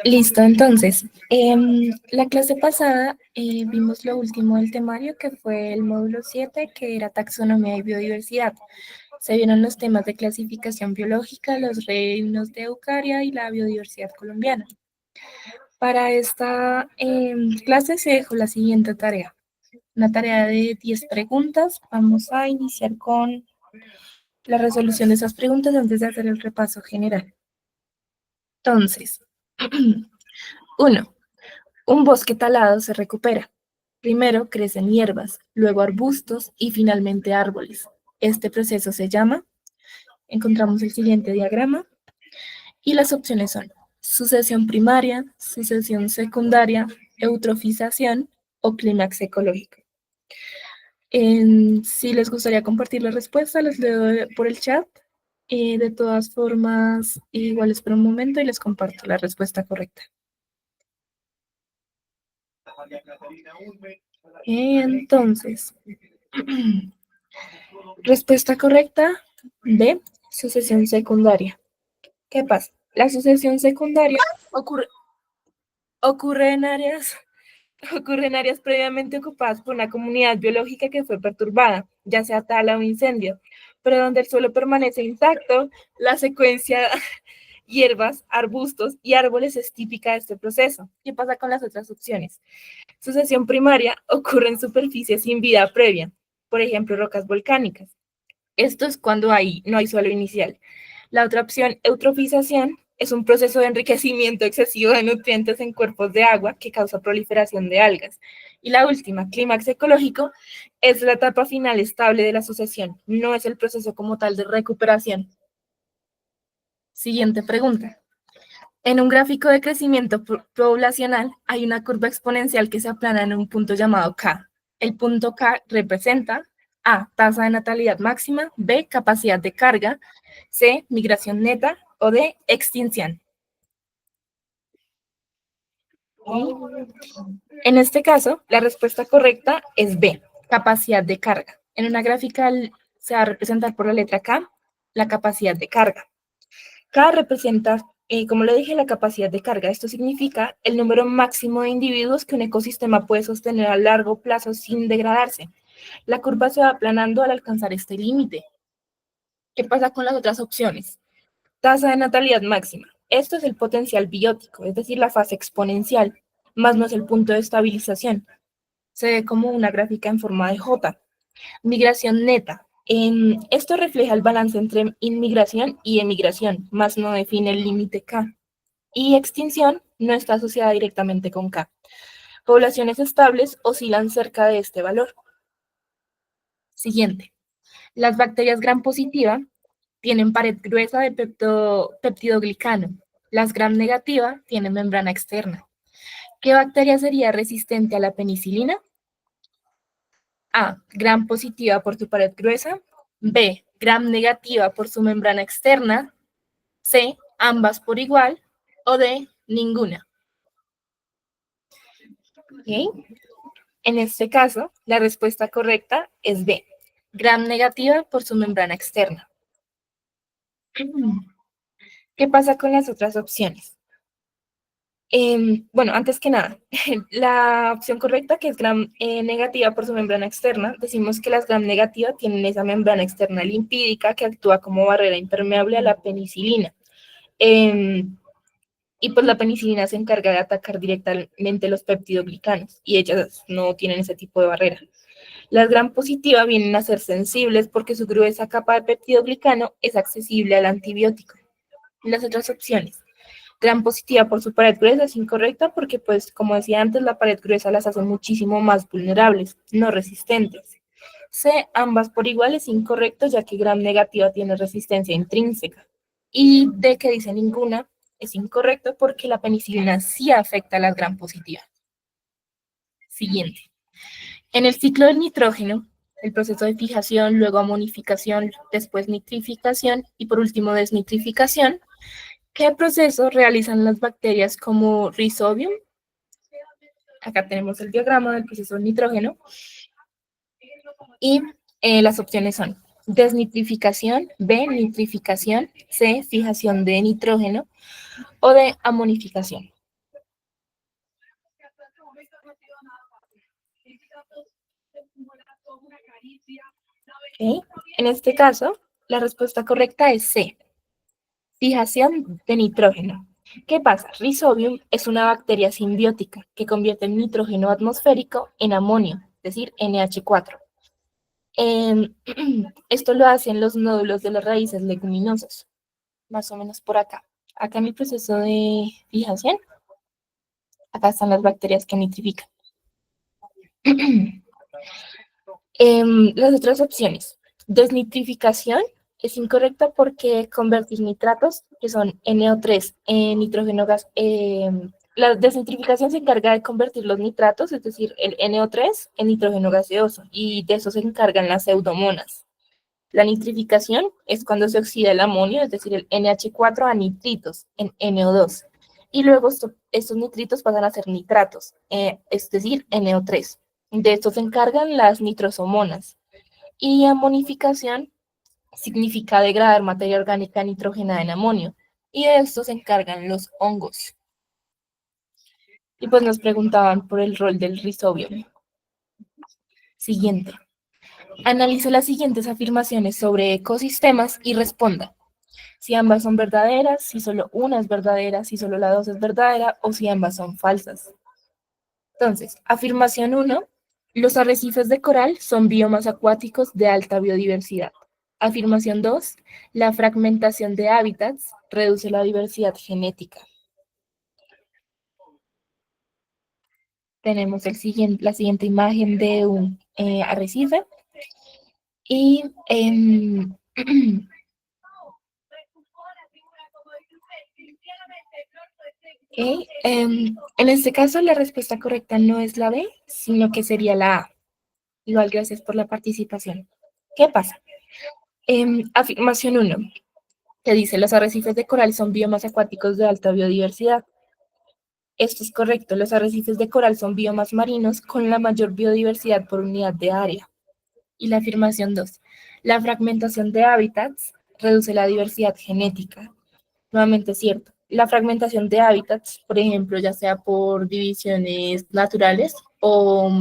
Listo, entonces, la clase pasada vimos lo último del temario, que fue el módulo 7, que era taxonomía y biodiversidad. Se vieron los temas de clasificación biológica, los reinos de Eucaria y la biodiversidad colombiana. Para esta clase se dejó la siguiente tarea. Una tarea de 10 preguntas. Vamos a iniciar con la resolución de esas preguntas antes de hacer el repaso general. Entonces, 1. Un bosque talado se recupera. Primero crecen hierbas, luego arbustos y finalmente árboles. Este proceso se llama, encontramos el siguiente diagrama, y las opciones son sucesión primaria, sucesión secundaria, eutrofización o clímax ecológico. Si les gustaría compartir la respuesta, les leo por el chat. De todas formas, igual espero un momento y les comparto la respuesta correcta. Entonces, respuesta correcta, B, sucesión secundaria. ¿Qué pasa? La sucesión secundaria ocurre en áreas previamente ocupadas por una comunidad biológica que fue perturbada, ya sea tala o incendio, pero donde el suelo permanece intacto, la secuencia hierbas, arbustos y árboles es típica de este proceso. ¿Qué pasa con las otras opciones? Sucesión primaria ocurre en superficies sin vida previa, por ejemplo, rocas volcánicas. Esto es cuando no hay suelo inicial. La otra opción, eutrofización, es un proceso de enriquecimiento excesivo de nutrientes en cuerpos de agua que causa proliferación de algas. Y la última, clímax ecológico, es la etapa final estable de la sucesión, no es el proceso como tal de recuperación. Siguiente pregunta. En un gráfico de crecimiento poblacional hay una curva exponencial que se aplana en un punto llamado K. El punto K representa A, tasa de natalidad máxima, B, capacidad de carga, C, migración neta o D, extinción. En este caso, la respuesta correcta es B, capacidad de carga. En una gráfica se va a representar por la letra K la capacidad de carga. K representa, como le dije, la capacidad de carga. Esto significa el número máximo de individuos que un ecosistema puede sostener a largo plazo sin degradarse. La curva se va aplanando al alcanzar este límite. ¿Qué pasa con las otras opciones? Tasa de natalidad máxima. Esto es el potencial biótico, es decir, la fase exponencial, más no es el punto de estabilización. Se ve como una gráfica en forma de J. Migración neta. Esto refleja el balance entre inmigración y emigración, más no define el límite K. Y extinción no está asociada directamente con K. Poblaciones estables oscilan cerca de este valor. Siguiente. Las bacterias gram positiva tienen pared gruesa de peptidoglicano. Las gram negativa tienen membrana externa. ¿Qué bacteria sería resistente a la penicilina? A, gram positiva por su pared gruesa. B, gram negativa por su membrana externa. C, ambas por igual. O D, ninguna. ¿Okay? En este caso, la respuesta correcta es B, gram negativa por su membrana externa. ¿Qué pasa con las otras opciones? Bueno, antes que nada, la opción correcta, que es gram negativa por su membrana externa, decimos que las gram negativas tienen esa membrana externa lipídica que actúa como barrera impermeable a la penicilina. Y pues la penicilina se encarga de atacar directamente los peptidoglicanos y ellas no tienen ese tipo de barrera. Las gram positivas vienen a ser sensibles porque su gruesa capa de peptidoglicano es accesible al antibiótico. Las otras opciones. Gram positiva por su pared gruesa es incorrecta porque, pues, como decía antes, la pared gruesa las hace muchísimo más vulnerables, no resistentes. C, ambas por igual es incorrecto, ya que gram negativa tiene resistencia intrínseca. Y D, que dice ninguna, es incorrecto porque la penicilina sí afecta a las gram positivas. Siguiente. En el ciclo del nitrógeno, el proceso de fijación, luego amonificación, después nitrificación y por último desnitrificación, ¿qué proceso realizan las bacterias como Rhizobium? Acá tenemos el diagrama del proceso del nitrógeno y las opciones son desnitrificación, B, nitrificación, C, fijación de nitrógeno o D, amonificación. ¿Okay? En este caso, la respuesta correcta es C, fijación de nitrógeno. ¿Qué pasa? Rhizobium es una bacteria simbiótica que convierte el nitrógeno atmosférico en amonio, es decir, NH4. Esto lo hacen los nódulos de las raíces leguminosas, más o menos por acá. Acá en el proceso de fijación, acá están las bacterias que nitrifican. Las otras opciones. Desnitrificación es incorrecta porque convertir nitratos, que son NO3 en nitrógeno gas, la desnitrificación se encarga de convertir los nitratos, es decir, el NO3 en nitrógeno gaseoso, y de eso se encargan las pseudomonas. La nitrificación es cuando se oxida el amonio, es decir, el NH4 a nitritos en NO2. Y luego estos nitritos pasan a ser nitratos, es decir, NO3. De esto se encargan las nitrosomonas. Y amonificación significa degradar materia orgánica nitrógena en amonio. Y de esto se encargan los hongos. Y pues nos preguntaban por el rol del Rhizobium. Siguiente. Analice las siguientes afirmaciones sobre ecosistemas y responda si ambas son verdaderas, si solo una es verdadera, si solo la dos es verdadera o si ambas son falsas. Entonces, afirmación 1, los arrecifes de coral son biomas acuáticos de alta biodiversidad. Afirmación 2, la fragmentación de hábitats reduce la diversidad genética. Tenemos la siguiente imagen de un arrecife y okay, en este caso la respuesta correcta no es la B, sino que sería la A. Igual, gracias por la participación. ¿Qué pasa? Afirmación 1, que dice, los arrecifes de coral son biomas acuáticos de alta biodiversidad. Esto es correcto, los arrecifes de coral son biomas marinos con la mayor biodiversidad por unidad de área. Y la afirmación 2, la fragmentación de hábitats reduce la diversidad genética. Nuevamente es cierto. La fragmentación de hábitats, por ejemplo, ya sea por divisiones naturales o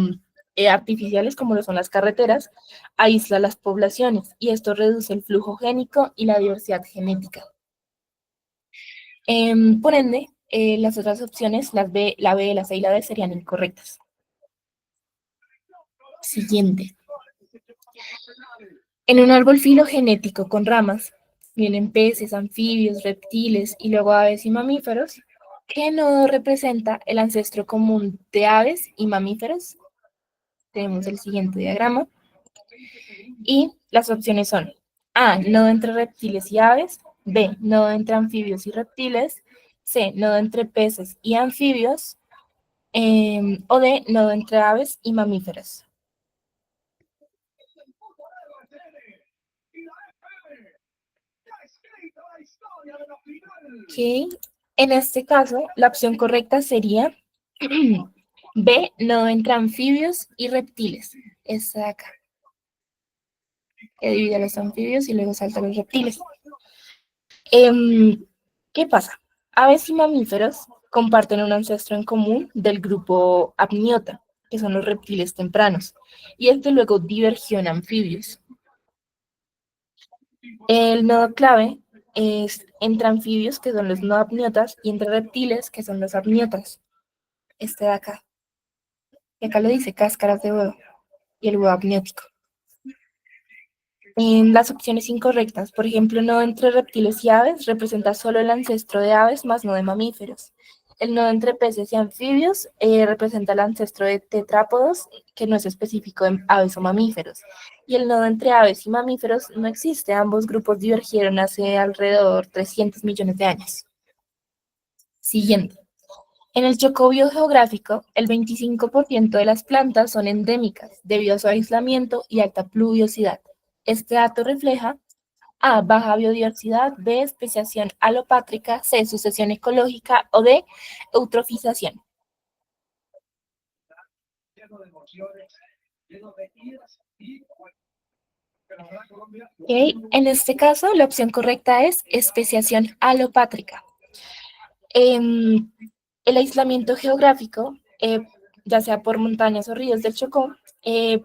artificiales, como lo son las carreteras, aísla las poblaciones y esto reduce el flujo génico y la diversidad genética. Por ende, las otras opciones, la B, la C y la D, serían incorrectas. Siguiente. En un árbol filogenético con ramas, vienen peces, anfibios, reptiles y luego aves y mamíferos. ¿Qué nodo representa el ancestro común de aves y mamíferos? Tenemos el siguiente diagrama. Y las opciones son A, nodo entre reptiles y aves, B, nodo entre anfibios y reptiles, C, nodo entre peces y anfibios, o D, nodo entre aves y mamíferos. Ok, en este caso, la opción correcta sería B, nodo entre anfibios y reptiles. Esta de acá, que divide a los anfibios y luego salta a los reptiles. ¿Qué pasa? Aves y mamíferos comparten un ancestro en común del grupo Apniota, que son los reptiles tempranos, y este luego divergió en anfibios. El nodo clave es entre anfibios, que son los no apniotas, y entre reptiles, que son los apniotas. Este de acá. Y acá lo dice, cáscaras de huevo, y el huevo apniótico. En las opciones incorrectas, por ejemplo, nodo entre reptiles y aves representa solo el ancestro de aves más no de mamíferos. El nodo entre peces y anfibios representa el ancestro de tetrápodos, que no es específico en aves o mamíferos. Y el nodo entre aves y mamíferos no existe, ambos grupos divergieron hace alrededor de 300 millones de años. Siguiente. En el Chocó biogeográfico, el 25% de las plantas son endémicas debido a su aislamiento y alta pluviosidad. Este dato refleja A, baja biodiversidad, B, especiación alopátrica, C, sucesión ecológica o D, eutrofización. Ok, en este caso, la opción correcta es especiación alopátrica. Em, el aislamiento geográfico, ya sea por montañas o ríos del Chocó,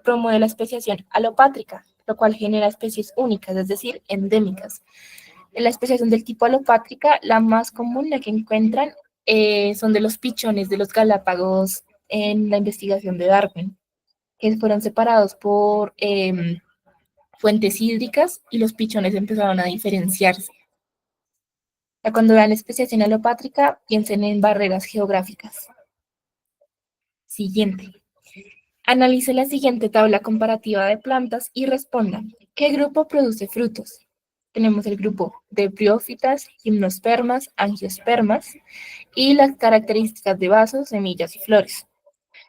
promueve la especiación alopátrica, lo cual genera especies únicas, es decir, endémicas. En la especiación del tipo alopátrica, la más común, la que encuentran, son de los pichones de los Galápagos en la investigación de Darwin, que fueron separados por fuentes hídricas y los pichones empezaron a diferenciarse. Ya cuando vean especiación alopátrica, piensen en barreras geográficas. Siguiente. Analice la siguiente tabla comparativa de plantas y responda, ¿qué grupo produce frutos? Tenemos el grupo de briófitas, gimnospermas, angiospermas y las características de vasos, semillas y flores.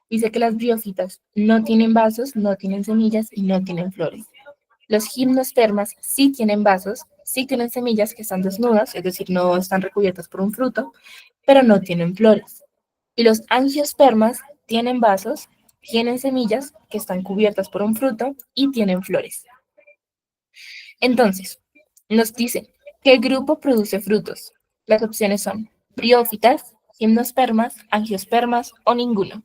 Dice que las briófitas no tienen vasos, no tienen semillas y no tienen flores. Los gimnospermas sí tienen vasos, sí tienen semillas que están desnudas, es decir, no están recubiertas por un fruto, pero no tienen flores. Y los angiospermas tienen vasos, tienen semillas que están cubiertas por un fruto y tienen flores. Entonces, nos dice, ¿qué grupo produce frutos? Las opciones son briófitas, gimnospermas, angiospermas o ninguno.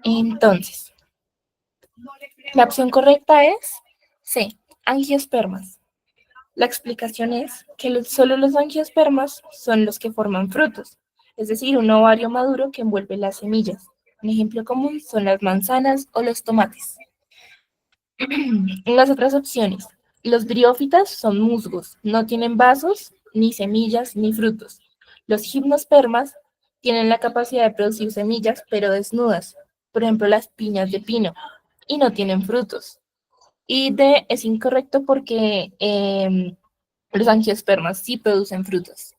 Entonces, la opción correcta es C, angiospermas. La explicación es que solo los angiospermas son los que forman frutos, es decir, un ovario maduro que envuelve las semillas. Un ejemplo común son las manzanas o los tomates. En las otras opciones, los briófitas son musgos, no tienen vasos, ni semillas, ni frutos. Los gimnospermas tienen la capacidad de producir semillas, pero desnudas, por ejemplo, las piñas de pino, y no tienen frutos. Y D es incorrecto porque los angiospermas sí producen frutos.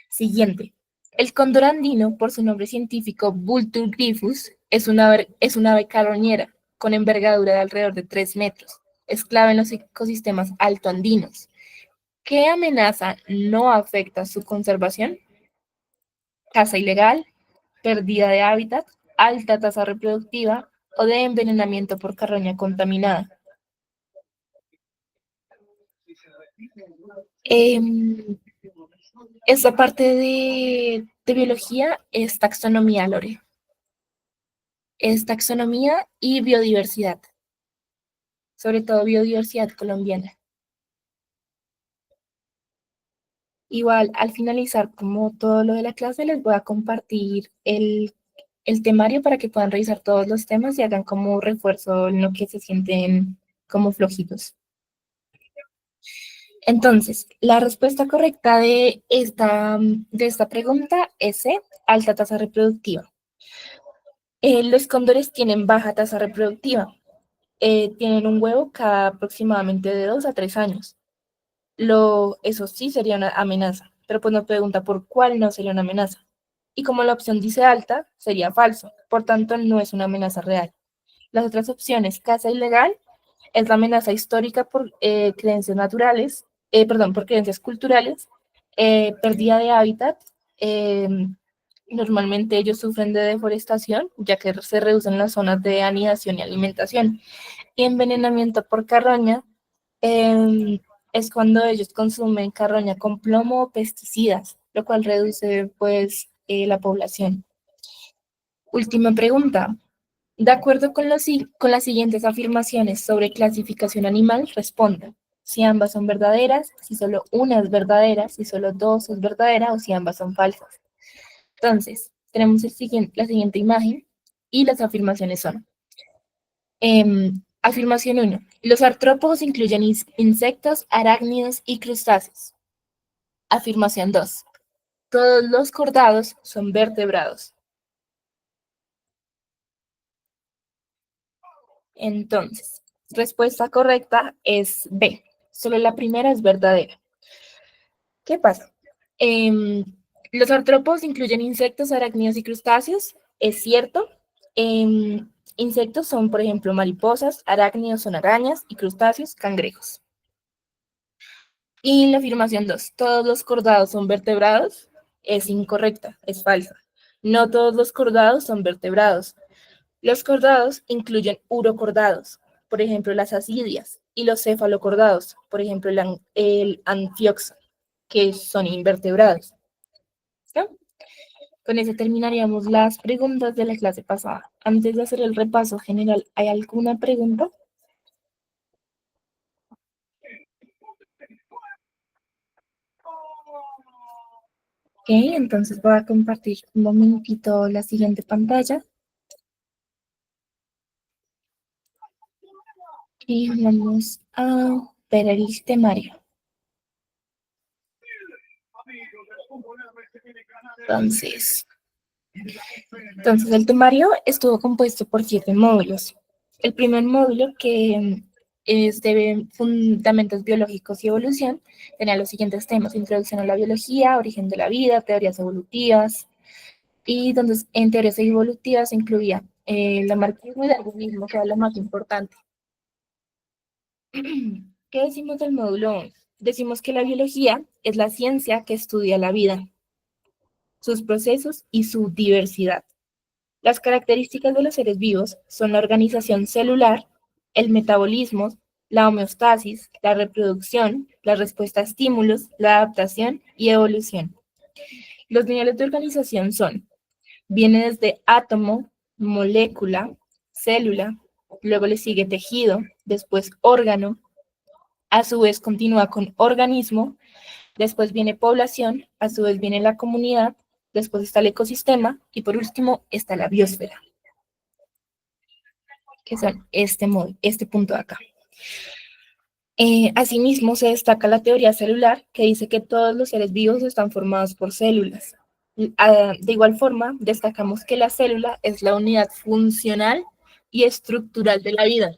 Siguiente. El cóndor andino, por su nombre científico Vultur gryphus, es una ave carroñera con envergadura de alrededor de 3 metros. Es clave en los ecosistemas altoandinos. ¿Qué amenaza no afecta su conservación? Caza ilegal, pérdida de hábitat, alta tasa reproductiva o de envenenamiento por carroña contaminada. Esta parte de biología es taxonomía, Lore. Es taxonomía y biodiversidad, sobre todo biodiversidad colombiana. Igual, al finalizar como todo lo de la clase, les voy a compartir el temario para que puedan revisar todos los temas y hagan como refuerzo en lo que se sienten como flojitos. Entonces, la respuesta correcta de esta pregunta es C, alta tasa reproductiva. Los cóndores tienen baja tasa reproductiva. Tienen un huevo cada aproximadamente de 2 a 3 años. Eso sí sería una amenaza, pero pues nos pregunta por cuál no sería una amenaza. Y como la opción dice alta, sería falso. Por tanto, no es una amenaza real. Las otras opciones, caza ilegal, es la amenaza histórica por creencias naturales, perdón, por creencias culturales, pérdida de hábitat. eh, Normalmente ellos sufren de deforestación, ya que se reducen las zonas de anidación y alimentación. Y envenenamiento por carroña es cuando ellos consumen carroña con plomo o pesticidas, lo cual reduce pues la población. Última pregunta. De acuerdo con, con las siguientes afirmaciones sobre clasificación animal, responda si ambas son verdaderas, si solo una es verdadera, si solo dos es verdadera o si ambas son falsas. Entonces, tenemos la siguiente imagen y las afirmaciones son. Afirmación 1. Los artrópodos incluyen insectos, arácnidos y crustáceos. Afirmación 2. Todos los cordados son vertebrados. Entonces, respuesta correcta es B. Solo la primera es verdadera. ¿Qué pasa? Em, los artrópodos incluyen insectos, arácnidos y crustáceos. Es cierto. Insectos son, por ejemplo, mariposas, arácnidos son arañas y crustáceos, cangrejos. Y la afirmación 2, todos los cordados son vertebrados, es incorrecta, es falsa. No todos los cordados son vertebrados. Los cordados incluyen urocordados, por ejemplo las ascidias, y los cefalocordados, por ejemplo el anfioxo, que son invertebrados. ¿Listo? Con eso terminaríamos las preguntas de la clase pasada. Antes de hacer el repaso general, ¿hay alguna pregunta? Ok, entonces voy a compartir un momentito la siguiente pantalla. Y vamos a ver el temario. Entonces, el temario estuvo compuesto por 7 módulos. El primer módulo, que es de fundamentos biológicos y evolución, tenía los siguientes temas: introducción a la biología, origen de la vida, teorías evolutivas, y donde en teorías evolutivas se incluía el lamarckismo y el darwinismo, que era lo más importante. ¿Qué decimos del módulo 1? Decimos que la biología es la ciencia que estudia la vida, sus procesos y su diversidad. Las características de los seres vivos son la organización celular, el metabolismo, la homeostasis, la reproducción, la respuesta a estímulos, la adaptación y evolución. Los niveles de organización son: viene desde átomo, molécula, célula, luego le sigue tejido, después órgano, a su vez continúa con organismo, después viene población, a su vez viene la comunidad, después está el ecosistema y por último está la biosfera, que son este punto de acá. Asimismo, se destaca la teoría celular, que dice que todos los seres vivos están formados por células. De igual forma, destacamos que la célula es la unidad funcional y estructural de la vida.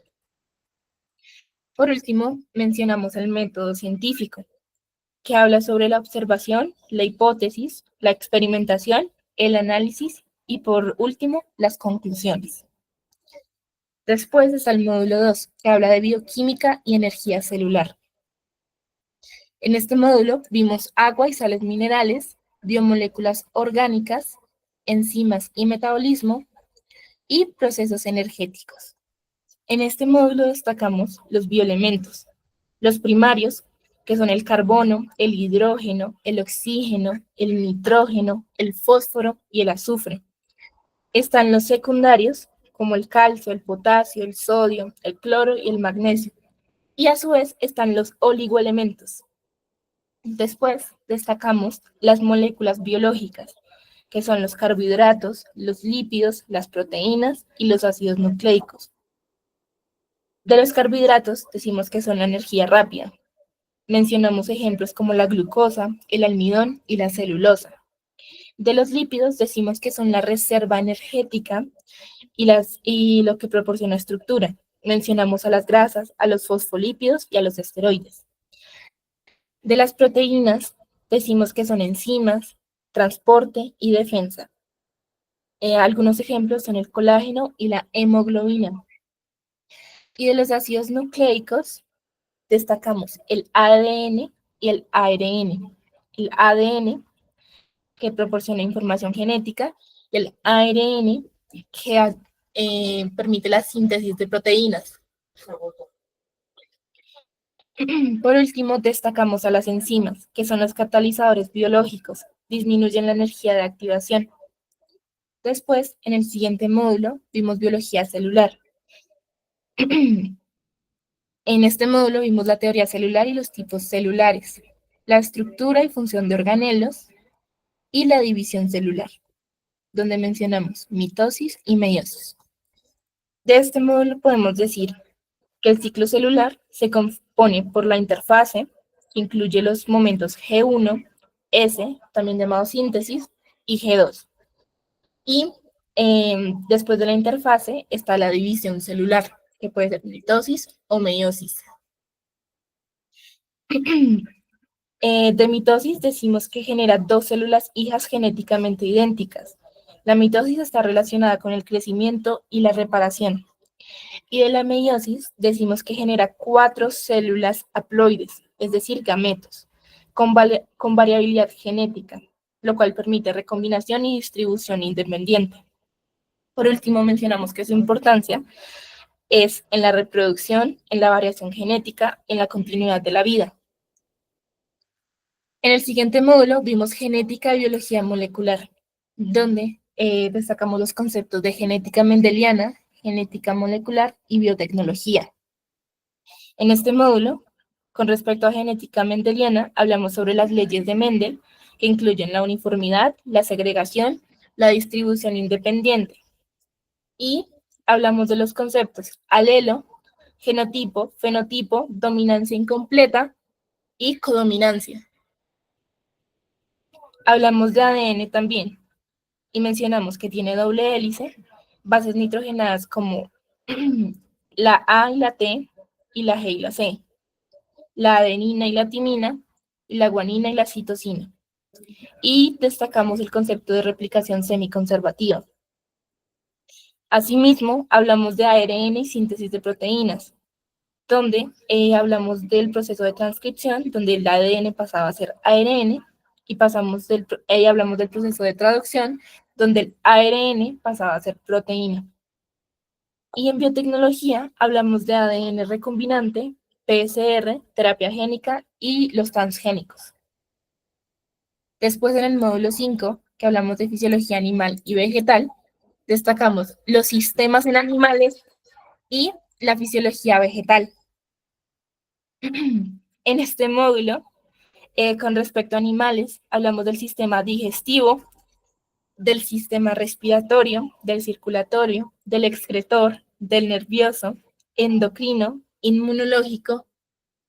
Por último, mencionamos el método científico, que habla sobre la observación, la hipótesis, la experimentación, el análisis y, por último, las conclusiones. Después está el módulo 2, que habla de bioquímica y energía celular. En este módulo vimos agua y sales minerales, biomoléculas orgánicas, enzimas y metabolismo, y procesos energéticos. En este módulo destacamos los bioelementos, los primarios, que son el carbono, el hidrógeno, el oxígeno, el nitrógeno, el fósforo y el azufre. Están los secundarios, como el calcio, el potasio, el sodio, el cloro y el magnesio. Y a su vez están los oligoelementos. Después destacamos las moléculas biológicas, que son los carbohidratos, los lípidos, las proteínas y los ácidos nucleicos. De los carbohidratos decimos que son la energía rápida. Mencionamos ejemplos como la glucosa, el almidón y la celulosa. De los lípidos decimos que son la reserva energética y lo que proporciona estructura. Mencionamos a las grasas, a los fosfolípidos y a los esteroides. De las proteínas decimos que son enzimas, transporte y defensa. Algunos ejemplos son el colágeno y la hemoglobina. Y de los ácidos nucleicos destacamos el ADN y el ARN. El ADN, que proporciona información genética, y el ARN, que permite la síntesis de proteínas. Por último, destacamos a las enzimas, que son los catalizadores biológicos, disminuyen la energía de activación. Después, en el siguiente módulo, vimos biología celular. En este módulo vimos la teoría celular y los tipos celulares, la estructura y función de organelos y la división celular, donde mencionamos mitosis y meiosis. De este módulo podemos decir que el ciclo celular se compone por la interfase, que incluye los momentos G1, S, también llamado síntesis, y G2. Y después de la interfase está la división celular, que puede ser mitosis o meiosis. De mitosis decimos que genera dos células hijas genéticamente idénticas. La mitosis está relacionada con el crecimiento y la reparación. Y de la meiosis decimos que genera 4 células haploides, es decir, gametos, con variabilidad genética. lo cual permite recombinación y distribución independiente. Por último, mencionamos que su importancia es en la reproducción, en la variación genética, en la continuidad de la vida. En el siguiente módulo vimos genética y biología molecular, donde destacamos los conceptos de genética mendeliana, genética molecular y biotecnología. En este módulo, con respecto a genética mendeliana, hablamos sobre las leyes de Mendel, que incluyen la uniformidad, la segregación, la distribución independiente. Y hablamos de los conceptos alelo, genotipo, fenotipo, dominancia incompleta y codominancia. Hablamos de ADN también y mencionamos que tiene doble hélice, bases nitrogenadas como la A y la T y la G y la C, la adenina y la timina, y la guanina y la citosina. Y destacamos el concepto de replicación semiconservativa. Asimismo, hablamos de ARN y síntesis de proteínas, donde hablamos del proceso de transcripción, donde el ADN pasaba a ser ARN, y hablamos del proceso de traducción, donde el ARN pasaba a ser proteína. Y en biotecnología hablamos de ADN recombinante, PCR, terapia génica y los transgénicos. Después en el módulo 5, que hablamos de fisiología animal y vegetal, destacamos los sistemas en animales y la fisiología vegetal. En este módulo, con respecto a animales, hablamos del sistema digestivo, del sistema respiratorio, del circulatorio, del excretor, del nervioso, endocrino, inmunológico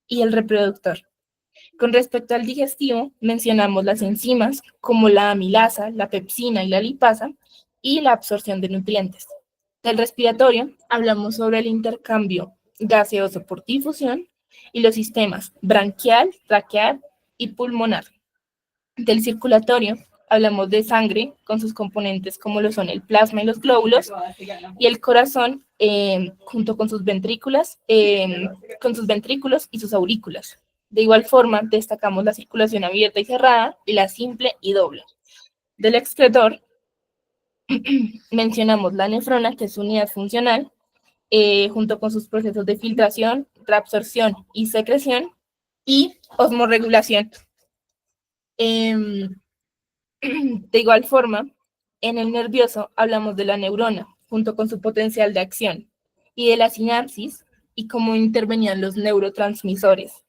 y el reproductor. Con respecto al digestivo, mencionamos las enzimas como la amilasa, la pepsina y la lipasa y la absorción de nutrientes. Del respiratorio, hablamos sobre el intercambio gaseoso por difusión y los sistemas branquial, traqueal y pulmonar. Del circulatorio, hablamos de sangre con sus componentes como lo son el plasma y los glóbulos, y el corazón junto con sus ventrículos y sus aurículas. De igual forma, destacamos la circulación abierta y cerrada y la simple y doble. Del excretor, mencionamos la nefrona, que es su unidad funcional, junto con sus procesos de filtración, reabsorción y secreción, y osmorregulación. De igual forma, en el nervioso hablamos de la neurona, junto con su potencial de acción, y de la sinapsis y cómo intervenían los neurotransmisores.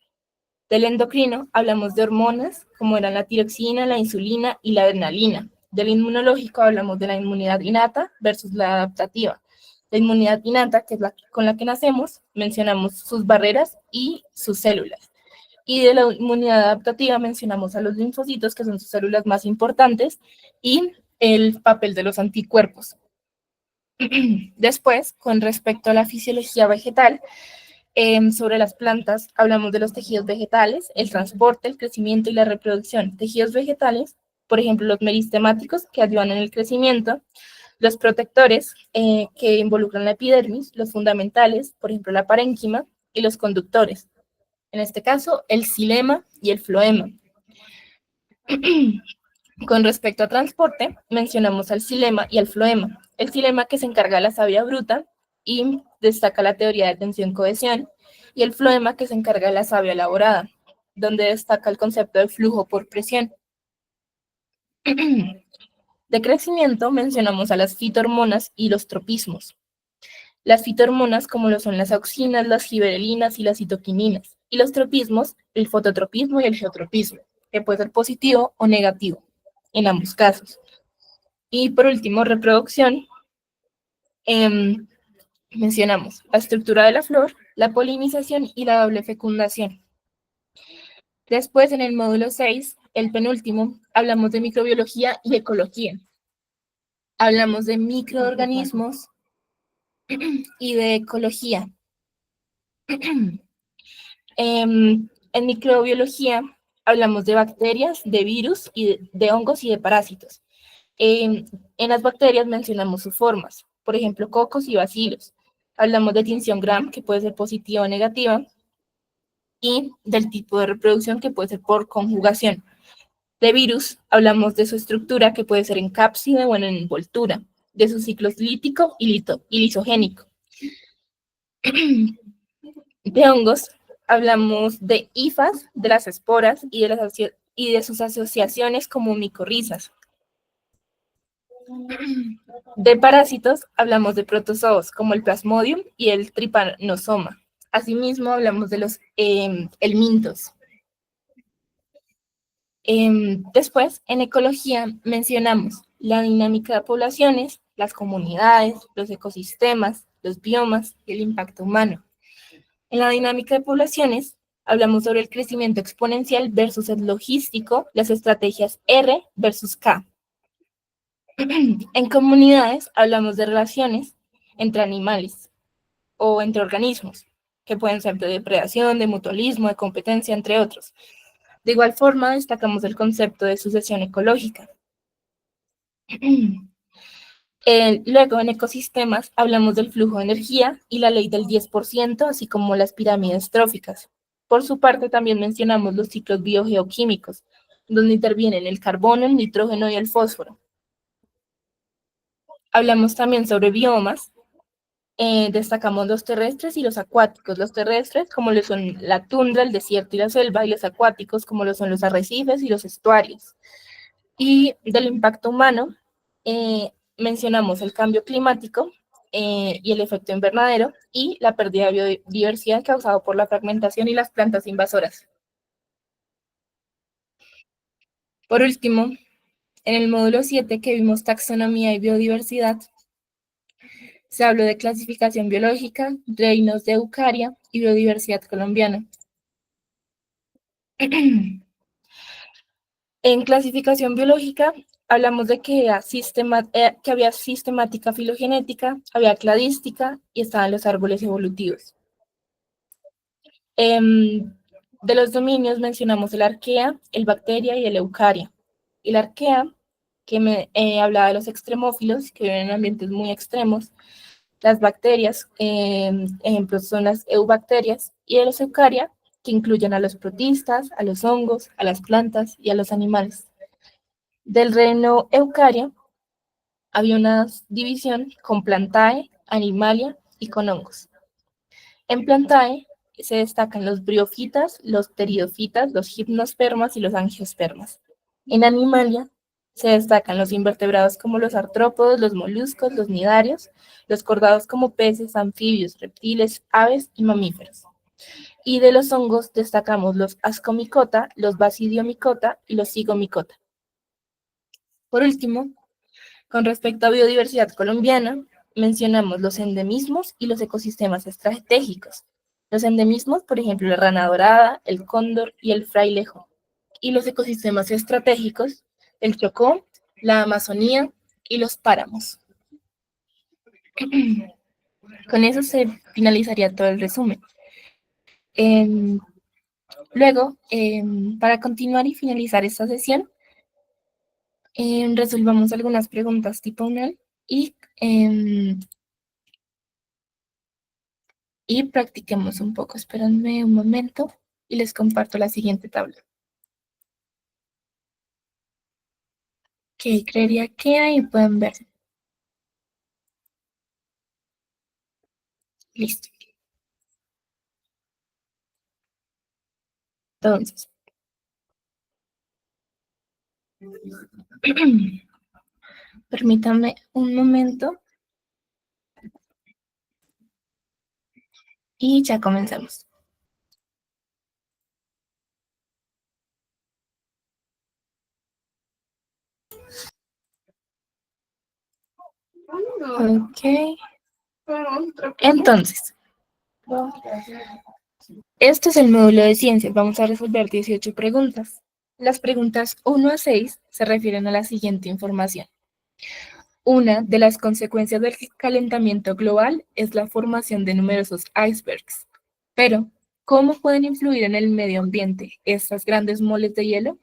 Del endocrino hablamos de hormonas, como eran la tiroxina, la insulina y la adrenalina. Del inmunológico hablamos de la inmunidad innata versus la adaptativa. La inmunidad innata, que es la con la que nacemos, mencionamos sus barreras y sus células. Y de la inmunidad adaptativa mencionamos a los linfocitos, que son sus células más importantes, y el papel de los anticuerpos. Después, con respecto a la fisiología vegetal, sobre las plantas, hablamos de los tejidos vegetales, el transporte, el crecimiento y la reproducción. Tejidos vegetales, por ejemplo, los meristemáticos, que ayudan en el crecimiento, los protectores, que involucran la epidermis, los fundamentales, por ejemplo, la parénquima, y los conductores, en este caso, el xilema y el floema. Con respecto a transporte, mencionamos al xilema y al floema. El xilema, que se encarga de la savia bruta y destaca la teoría de tensión-cohesión, y el floema, que se encarga de la savia elaborada, donde destaca el concepto de flujo por presión. De crecimiento mencionamos a las fitohormonas y los tropismos. Las fitohormonas, como lo son las auxinas, las giberelinas y las citoquininas, y los tropismos, el fototropismo y el geotropismo, que puede ser positivo o negativo en ambos casos. Y por último, reproducción, mencionamos la estructura de la flor, la polinización y la doble fecundación. Después, en el módulo 6, el penúltimo, hablamos de microbiología y ecología. Hablamos de microorganismos y de ecología. En microbiología hablamos de bacterias, de virus, y de hongos y de parásitos. En las bacterias mencionamos sus formas, por ejemplo, cocos y bacilos. Hablamos de tinción Gram, que puede ser positiva o negativa, y del tipo de reproducción, que puede ser por conjugación. De virus, hablamos de su estructura, que puede ser en cápside o en envoltura, de sus ciclos lítico y lisogénico. De hongos, hablamos de hifas, de las esporas y de sus asociaciones como micorrizas. De parásitos, hablamos de protozoos como el Plasmodium y el Trypanosoma. Asimismo, hablamos de los helmintos. Después, en ecología, mencionamos la dinámica de poblaciones, las comunidades, los ecosistemas, los biomas y el impacto humano. En la dinámica de poblaciones, hablamos sobre el crecimiento exponencial versus el logístico, las estrategias R versus K. En comunidades, hablamos de relaciones entre animales o entre organismos, que pueden ser de depredación, de mutualismo, de competencia, entre otros. De igual forma, destacamos el concepto de sucesión ecológica. Luego, en ecosistemas, hablamos del flujo de energía y la ley del 10%, así como las pirámides tróficas. Por su parte, también mencionamos los ciclos biogeoquímicos, donde intervienen el carbono, el nitrógeno y el fósforo. Hablamos también sobre biomas, destacamos los terrestres y los acuáticos. Los terrestres, como lo son la tundra, el desierto y la selva, y los acuáticos, como lo son los arrecifes y los estuarios. Y del impacto humano, mencionamos el cambio climático y el efecto invernadero y la pérdida de biodiversidad causado por la fragmentación y las plantas invasoras. Por último, en el módulo 7 que vimos taxonomía y biodiversidad, se habló de clasificación biológica, reinos de Eucaria y biodiversidad colombiana. En clasificación biológica, hablamos de que había sistemática filogenética, había cladística y estaban los árboles evolutivos. De los dominios mencionamos el arquea, el bacteria y el eucaria. El arquea, que hablaba de los extremófilos, que viven en ambientes muy extremos, las bacterias, ejemplos son las eubacterias, y de los eucaria, que incluyen a los protistas, a los hongos, a las plantas y a los animales. Del reino eucaria había una división con plantae, animalia y con hongos. En plantae se destacan los briofitas, los pteridofitas, los gimnospermas y los angiospermas. En animalia se destacan los invertebrados como los artrópodos, los moluscos, los nidarios, los cordados como peces, anfibios, reptiles, aves y mamíferos. Y de los hongos destacamos los ascomicota, los basidiomicota y los zigomicota. Por último, con respecto a biodiversidad colombiana, mencionamos los endemismos y los ecosistemas estratégicos. Los endemismos, por ejemplo, la rana dorada, el cóndor y el frailejo. Y los ecosistemas estratégicos, el Chocó, la Amazonía y los páramos. Con eso se finalizaría todo el resumen. Luego, para continuar y finalizar esta sesión, resolvamos algunas preguntas tipo UNAL y practiquemos un poco. Espérenme un momento y les comparto la siguiente tabla. Que creería que ahí pueden ver. Listo. Entonces, permítanme un momento y ya comenzamos. Ok. Entonces, este es el módulo de ciencias. Vamos a resolver 18 preguntas. Las preguntas 1 a 6 se refieren a la siguiente información. Una de las consecuencias del calentamiento global es la formación de numerosos icebergs. Pero, ¿cómo pueden influir en el medio ambiente estas grandes moles de hielo?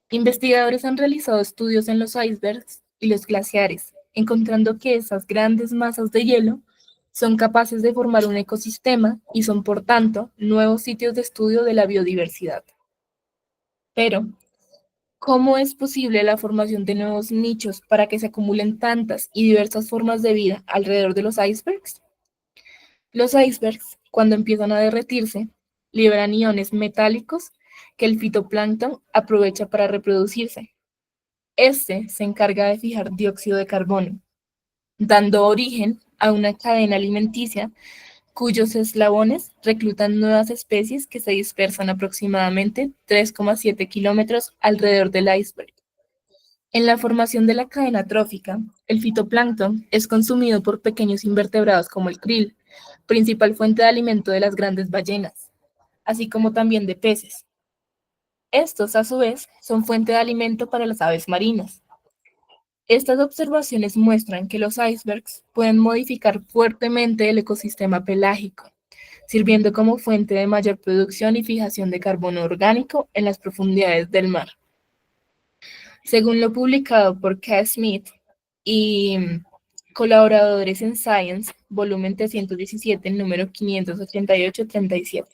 Investigadores han realizado estudios en los icebergs y los glaciares, encontrando que esas grandes masas de hielo son capaces de formar un ecosistema y son, por tanto, nuevos sitios de estudio de la biodiversidad. Pero, ¿Cómo es posible la formación de nuevos nichos para que se acumulen tantas y diversas formas de vida alrededor de los icebergs? Los icebergs, cuando empiezan a derretirse, liberan iones metálicos que el fitoplancton aprovecha para reproducirse. Este se encarga de fijar dióxido de carbono, dando origen a una cadena alimenticia cuyos eslabones reclutan nuevas especies que se dispersan aproximadamente 3,7 kilómetros alrededor del iceberg. En la formación de la cadena trófica, el fitoplancton es consumido por pequeños invertebrados como el krill, principal fuente de alimento de las grandes ballenas, así como también de peces. Estos, a su vez, son fuente de alimento para las aves marinas. Estas observaciones muestran que los icebergs pueden modificar fuertemente el ecosistema pelágico, sirviendo como fuente de mayor producción y fijación de carbono orgánico en las profundidades del mar. Según lo publicado por K. Smith y colaboradores en Science, volumen 317, número 588-37.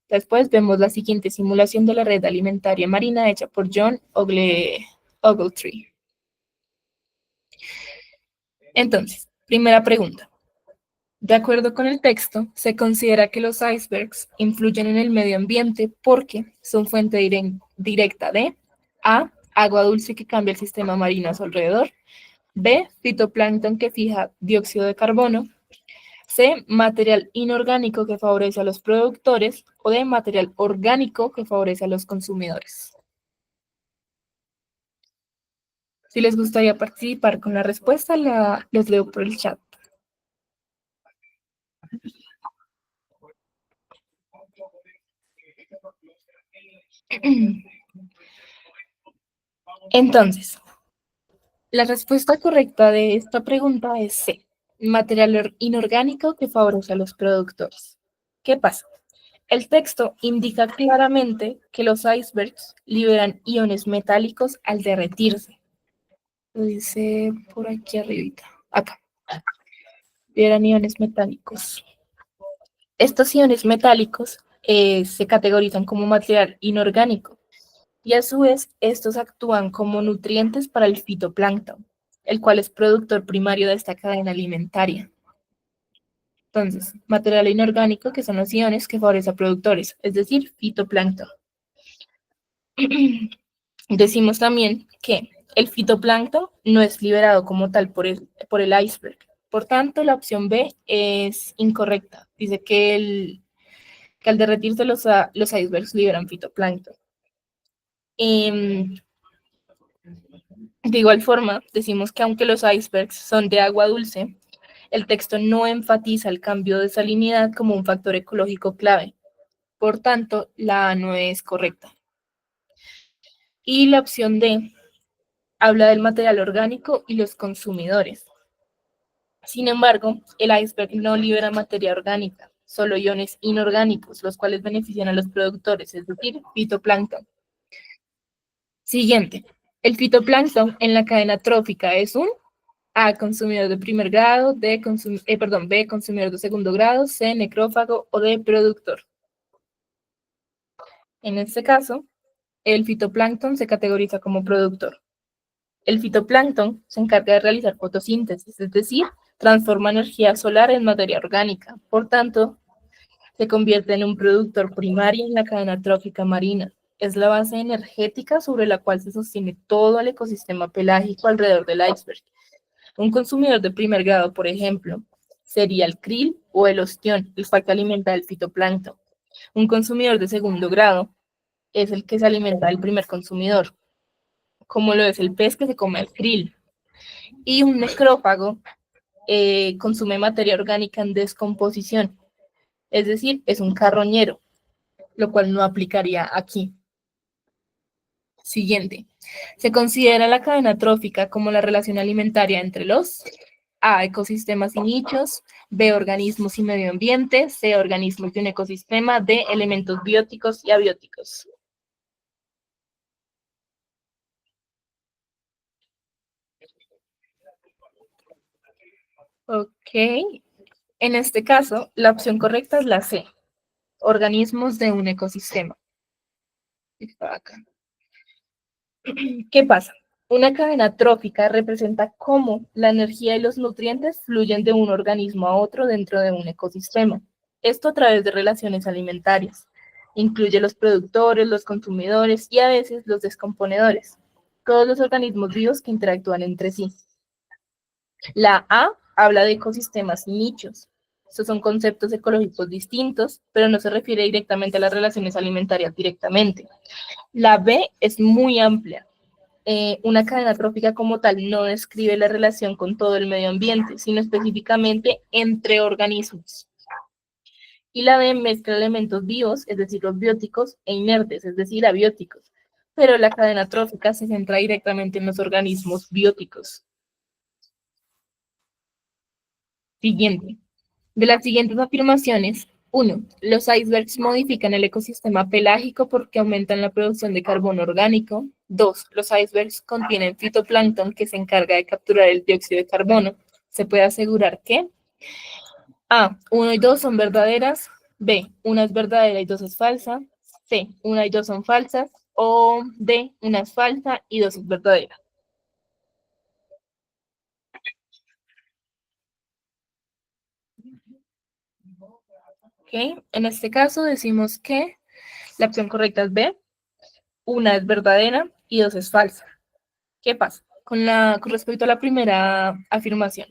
Después vemos la siguiente simulación de la red alimentaria marina hecha por John Ogletree. Entonces, primera pregunta. De acuerdo con el texto, se considera que los icebergs influyen en el medio ambiente porque son fuente directa de A. Agua dulce que cambia el sistema marino a su alrededor. B. Fitoplancton que fija dióxido de carbono. C. Material inorgánico que favorece a los productores. O D. Material orgánico que favorece a los consumidores. Si les gustaría participar con la respuesta, los leo por el chat. Entonces, la respuesta correcta de esta pregunta es C, material inorgánico que favorece a los productores. ¿Qué pasa? El texto indica claramente que los icebergs liberan iones metálicos al derretirse. Lo dice por aquí arribita, acá. Liberan iones metálicos. Estos iones metálicos se categorizan como material inorgánico y a su vez estos actúan como nutrientes para el fitoplancton, el cual es productor primario de esta cadena alimentaria. Entonces, material inorgánico que son los iones que favorecen a productores, es decir, fitoplancton. Decimos también que el fitoplancton no es liberado como tal por el iceberg. Por tanto, la opción B es incorrecta. Dice que al derretirse los icebergs liberan fitoplancton. De igual forma, decimos que aunque los icebergs son de agua dulce, el texto no enfatiza el cambio de salinidad como un factor ecológico clave. Por tanto, la A no es correcta. Y la opción D habla del material orgánico y los consumidores. Sin embargo, el iceberg no libera materia orgánica, solo iones inorgánicos, los cuales benefician a los productores, es decir, fitoplancton. Siguiente. El fitoplancton en la cadena trófica es un A, consumidor de primer grado, B, consumidor de segundo grado, C, necrófago o D, productor. En este caso, el fitoplancton se categoriza como productor. El fitoplancton se encarga de realizar fotosíntesis, es decir, transforma energía solar en materia orgánica. Por tanto, se convierte en un productor primario en la cadena trófica marina. Es la base energética sobre la cual se sostiene todo el ecosistema pelágico alrededor del iceberg. Un consumidor de primer grado, por ejemplo, sería el krill o el ostión, el cual se alimenta del fitoplancton. Un consumidor de segundo grado es el que se alimenta del primer consumidor, como lo es el pez que se come al krill. Y un necrófago consume materia orgánica en descomposición, es decir, es un carroñero, lo cual no aplicaría aquí. Siguiente. Se considera la cadena trófica como la relación alimentaria entre los A, ecosistemas y nichos, B, organismos y medio ambiente, C, organismos de un ecosistema, D, elementos bióticos y abióticos. Ok. En este caso, la opción correcta es la C, organismos de un ecosistema. Está acá. ¿Qué pasa? Una cadena trófica representa cómo la energía y los nutrientes fluyen de un organismo a otro dentro de un ecosistema. Esto a través de relaciones alimentarias. Incluye los productores, los consumidores y a veces los descomponedores. Todos los organismos vivos que interactúan entre sí. La A habla de ecosistemas y nichos. Estos son conceptos ecológicos distintos, pero no se refiere directamente a las relaciones alimentarias directamente. La B es muy amplia. Una cadena trófica como tal no describe la relación con todo el medio ambiente, sino específicamente entre organismos. Y la D mezcla elementos vivos, es decir, los bióticos, e inertes, es decir, abióticos. Pero la cadena trófica se centra directamente en los organismos bióticos. Siguiente. De las siguientes afirmaciones, 1. Los icebergs modifican el ecosistema pelágico porque aumentan la producción de carbono orgánico. 2. Los icebergs contienen fitoplancton que se encarga de capturar el dióxido de carbono. Se puede asegurar que A. 1 y 2 son verdaderas. B. Una es verdadera y 2 es falsa. C. 1 y 2 son falsas. O D. Una es falsa y 2 es verdadera. ¿Ok? En este caso decimos que la opción correcta es B. Una es verdadera y 2 es falsa. ¿Qué pasa? Con respecto a la primera afirmación,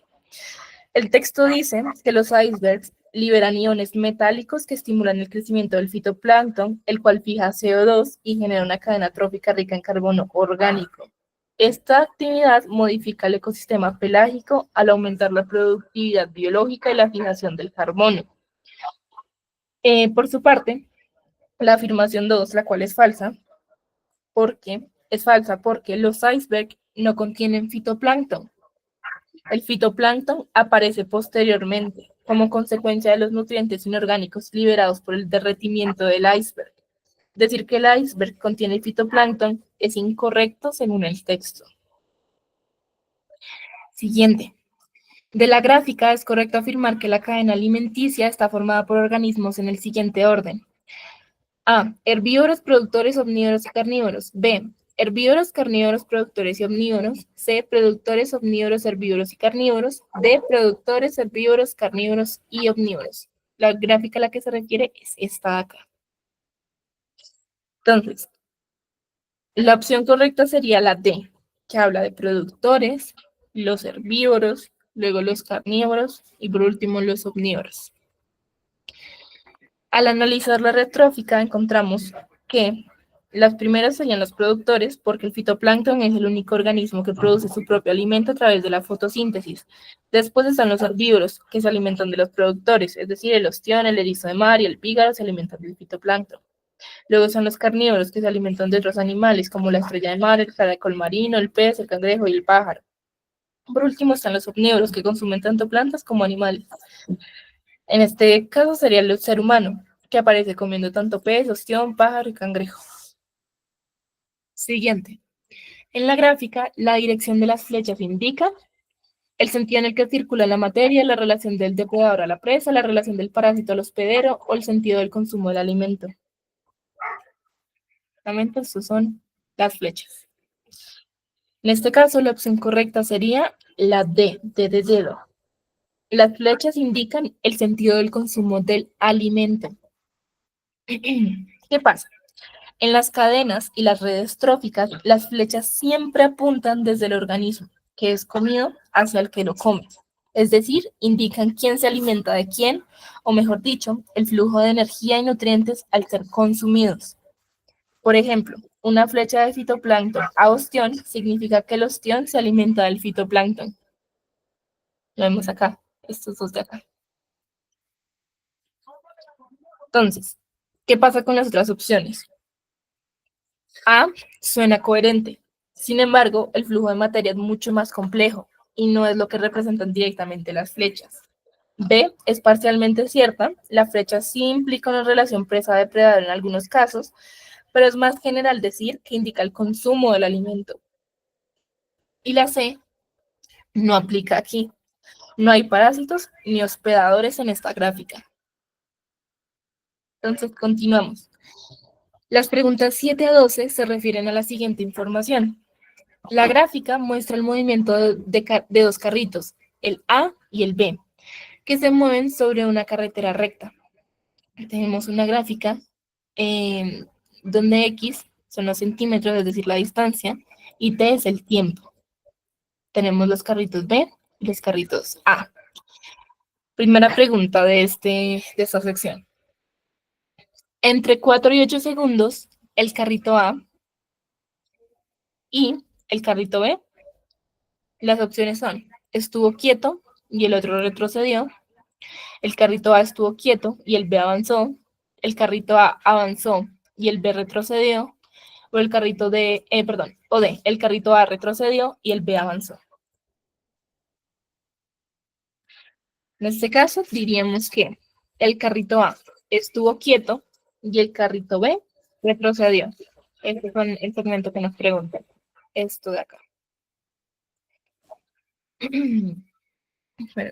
el texto dice que los icebergs liberan iones metálicos que estimulan el crecimiento del fitoplancton, el cual fija CO2 y genera una cadena trófica rica en carbono orgánico. Esta actividad modifica el ecosistema pelágico al aumentar la productividad biológica y la fijación del carbono. Por su parte, la afirmación 2, la cual es falsa porque los icebergs no contienen fitoplancton. El fitoplancton aparece posteriormente como consecuencia de los nutrientes inorgánicos liberados por el derretimiento del iceberg. Decir que el iceberg contiene fitoplancton es incorrecto según el texto. Siguiente. De la gráfica es correcto afirmar que la cadena alimenticia está formada por organismos en el siguiente orden. A. Herbívoros, productores, omnívoros y carnívoros. B. Herbívoros, carnívoros, productores y omnívoros. C. Productores, omnívoros, herbívoros y carnívoros. D. Productores, herbívoros, carnívoros y omnívoros. La gráfica a la que se refiere es esta de acá. Entonces, la opción correcta sería la D, que habla de productores, los herbívoros, luego los carnívoros y por último los omnívoros. Al analizar la red trófica encontramos que las primeras serían los productores, porque el fitoplancton es el único organismo que produce su propio alimento a través de la fotosíntesis. Después están los herbívoros, que se alimentan de los productores, es decir, el ostión, el erizo de mar y el pígaro se alimentan del fitoplancton. Luego son los carnívoros, que se alimentan de otros animales, como la estrella de mar, el caracol marino, el pez, el cangrejo y el pájaro. Por último están los omnívoros, que consumen tanto plantas como animales. En este caso sería el ser humano, que aparece comiendo tanto pez, ostión, pájaro y cangrejo. Siguiente. En la gráfica, la dirección de las flechas indica el sentido en el que circula la materia, la relación del depredador a la presa, la relación del parásito al hospedero o el sentido del consumo del alimento. Realmente estos son las flechas. En este caso, la opción correcta sería la D, de dedo. Las flechas indican el sentido del consumo del alimento. ¿Qué pasa? En las cadenas y las redes tróficas, las flechas siempre apuntan desde el organismo que es comido hacia el que lo come. Es decir, indican quién se alimenta de quién, o mejor dicho, el flujo de energía y nutrientes al ser consumidos. Por ejemplo, una flecha de fitoplancton a ostión significa que el ostión se alimenta del fitoplancton. Lo vemos acá, estos dos de acá. Entonces, ¿qué pasa con las otras opciones? A suena coherente. Sin embargo, el flujo de materia es mucho más complejo y no es lo que representan directamente las flechas. B es parcialmente cierta. La flecha sí implica una relación presa-depredador en algunos casos, pero es más general decir que indica el consumo del alimento. Y la C no aplica aquí. No hay parásitos ni hospedadores en esta gráfica. Entonces, continuamos. Las preguntas 7 a 12 se refieren a la siguiente información. La gráfica muestra el movimiento de dos carritos, el A y el B, que se mueven sobre una carretera recta. Tenemos una gráfica donde X son los centímetros, es decir, la distancia, y T es el tiempo. Tenemos los carritos B y los carritos A. Primera pregunta de esta sección. Entre 4 y 8 segundos, el carrito A y el carrito B, las opciones son, estuvo quieto y el otro retrocedió, el carrito A estuvo quieto y el B avanzó, el carrito A avanzó y el B retrocedió, o el carrito D, el carrito A retrocedió y el B avanzó. En este caso, diríamos que el carrito A estuvo quieto y el carrito B retrocedió. Este es el segmento que nos pregunta. Esto de acá.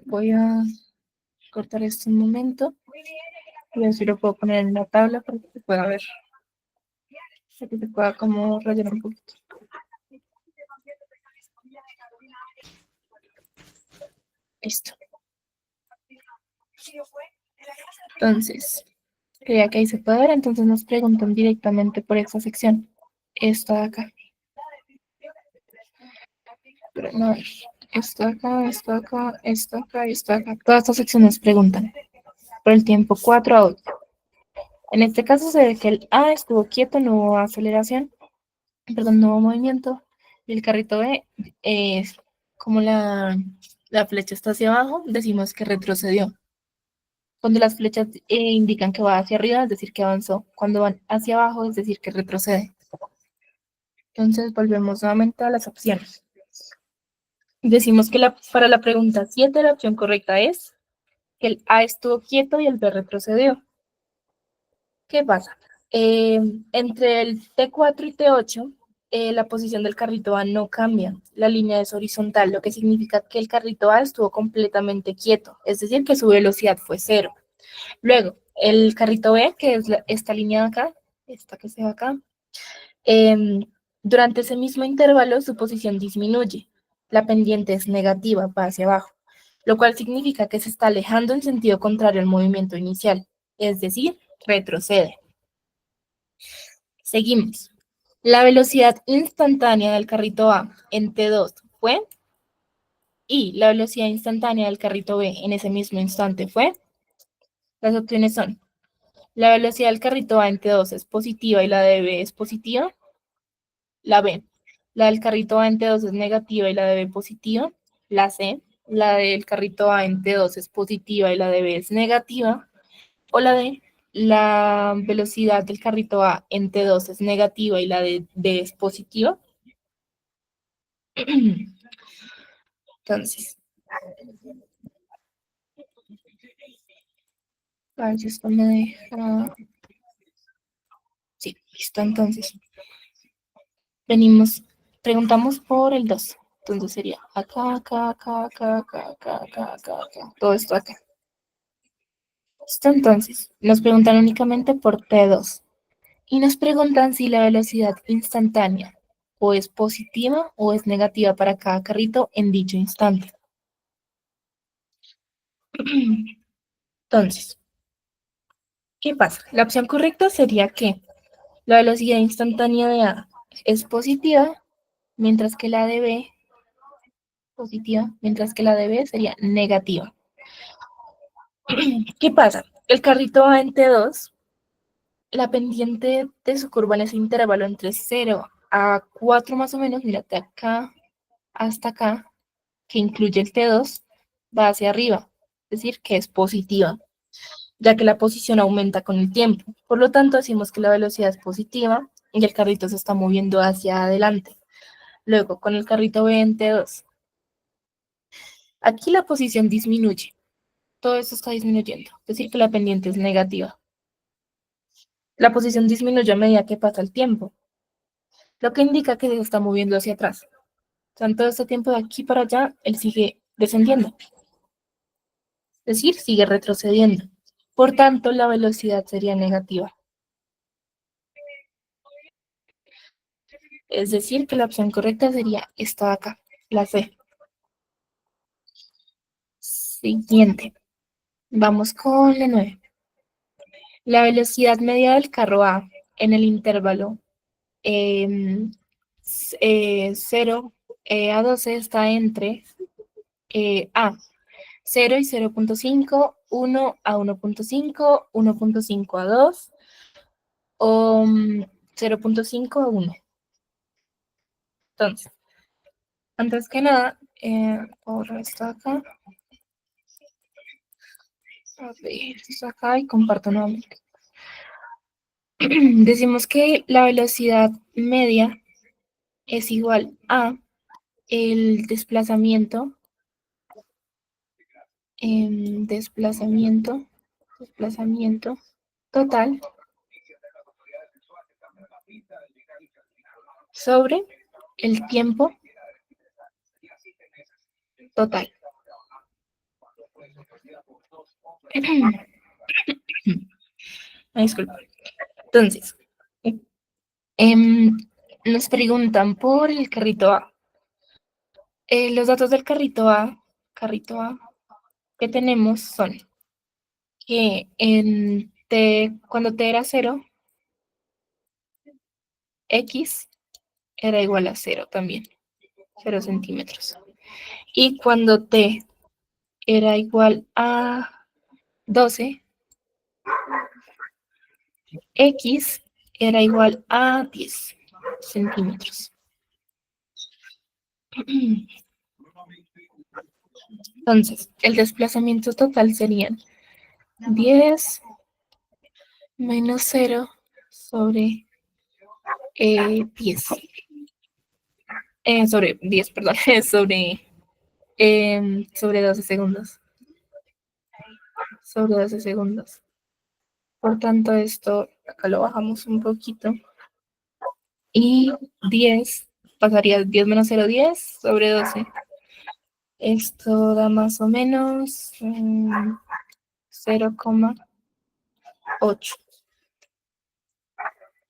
Voy a cortar esto un momento. Voy a ver si lo puedo poner en la tabla para que se pueda ver. Para que se pueda como rayar un poquito. Listo. Entonces, creía que ahí se puede ver, entonces nos preguntan directamente por esta sección. Esto de acá. Pero no, esto acá, esto acá, esto acá, esto acá. Todas estas secciones preguntan por el tiempo 4 a 8. En este caso se ve que el A estuvo quieto, no hubo aceleración, perdón, no hubo movimiento. Y el carrito B es como la flecha está hacia abajo, decimos que retrocedió. Cuando las flechas indican que va hacia arriba, es decir, que avanzó. Cuando van hacia abajo, es decir, que retrocede. Entonces volvemos nuevamente a las opciones. Decimos que para la pregunta 7 la opción correcta es que el A estuvo quieto y el B retrocedió. ¿Qué pasa? Entre el T4 y T8, la posición del carrito A no cambia. La línea es horizontal, lo que significa que el carrito A estuvo completamente quieto, es decir, que su velocidad fue cero. Luego, el carrito B, que es esta línea de acá, esta que se ve acá, durante ese mismo intervalo su posición disminuye. La pendiente es negativa, va hacia abajo, lo cual significa que se está alejando en sentido contrario al movimiento inicial, es decir, retrocede. Seguimos. La velocidad instantánea del carrito A en T2 fue, y la velocidad instantánea del carrito B en ese mismo instante fue. Las opciones son, la velocidad del carrito A en T2 es positiva y la de B es positiva. La B, la del carrito A en T2 es negativa y la de B positiva. La C, la del carrito A en T2 es positiva y la de B es negativa. O la D, la velocidad del carrito A en T2 es negativa y la de B es positiva. Entonces, a ver si esto me deja. Sí, listo. Entonces, preguntamos por el 2. Entonces sería acá, acá, acá, acá, acá, acá, acá, acá, acá. Todo esto acá. Listo, entonces, nos preguntan únicamente por T2. Y nos preguntan si la velocidad instantánea o es positiva o es negativa para cada carrito en dicho instante. Entonces, ¿qué pasa? La opción correcta sería que la velocidad instantánea de A es positiva, mientras que la de B positiva, mientras que la de B sería negativa. ¿Qué pasa? El carrito A en T2, la pendiente de su curva en ese intervalo entre 0 a 4 más o menos, mírate acá hasta acá, que incluye el T2, va hacia arriba, es decir, que es positiva, ya que la posición aumenta con el tiempo. Por lo tanto, decimos que la velocidad es positiva y el carrito se está moviendo hacia adelante. Luego, con el carrito B en T2, aquí la posición disminuye. Todo esto está disminuyendo, es decir, que la pendiente es negativa. La posición disminuye a medida que pasa el tiempo, lo que indica que se está moviendo hacia atrás. O sea, en todo este tiempo de aquí para allá, él sigue descendiendo, es decir, sigue retrocediendo. Por tanto, la velocidad sería negativa. Es decir, que la opción correcta sería esta de acá, la C. Siguiente. Vamos con la 9. La velocidad media del carro A en el intervalo 0 a 12 está entre A, 0 y 0.5, 1 a 1.5, 1.5 a 2 o 0.5 a 1. Entonces, antes que nada, borro esto acá. A ver, esto acá y comparto nuevamente. Decimos que la velocidad media es igual a el desplazamiento, desplazamiento total sobre el tiempo total. Disculpa. Entonces, nos preguntan por el carrito A. Los datos del carrito A que tenemos son que cuando t era 0, x era igual a 0 también, 0 centímetros. Y cuando t era igual a 12, x era igual a 10 centímetros. Entonces, el desplazamiento total serían 10 menos 0 sobre 10. Sobre 10, perdón, sobre 12 segundos. Sobre 12 segundos. Por tanto, esto acá lo bajamos un poquito. Y 10 pasaría 10 menos 0, 10 sobre 12. Esto da más o menos 0,8.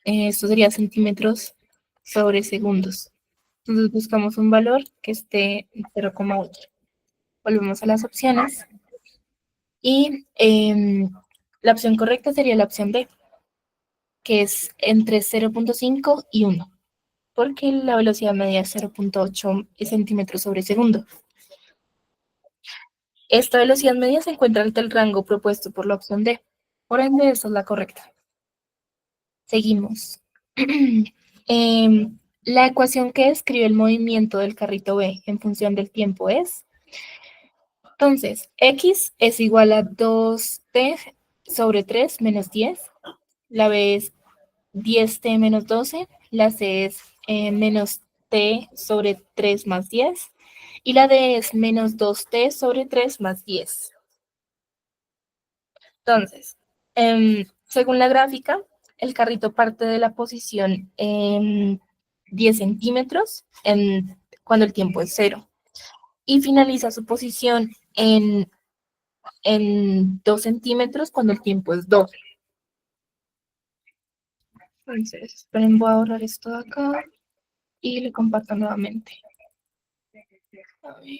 Esto sería centímetros sobre segundos. Entonces buscamos un valor que esté en 0,8. Volvemos a las opciones. Y la opción correcta sería la opción D, que es entre 0.5 y 1, porque la velocidad media es 0.8 centímetros sobre segundo. Esta velocidad media se encuentra ante el rango propuesto por la opción D. Por ende, esta es la correcta. Seguimos. La ecuación que describe el movimiento del carrito B en función del tiempo es, entonces, x es igual a 2t sobre 3 menos 10. La B es 10t menos 12. La C es menos t sobre 3 más 10. Y la D es menos 2t sobre 3 más 10. Entonces, según la gráfica, el carrito parte de la posición en 10 centímetros cuando el tiempo es 0 y finaliza su posición en 2 centímetros cuando el tiempo es 2. Entonces, esperen, voy a borrar esto de acá y le comparto nuevamente. A ver.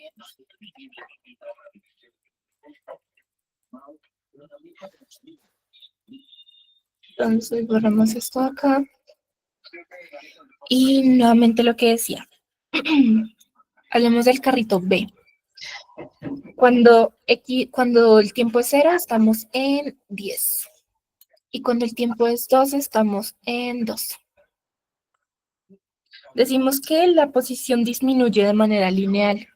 Entonces, borramos esto de acá. Y nuevamente lo que decía. Hablemos del carrito B. Cuando el tiempo es 0, estamos en 10. Y cuando el tiempo es 12, estamos en 2. Decimos que la posición disminuye de manera lineal,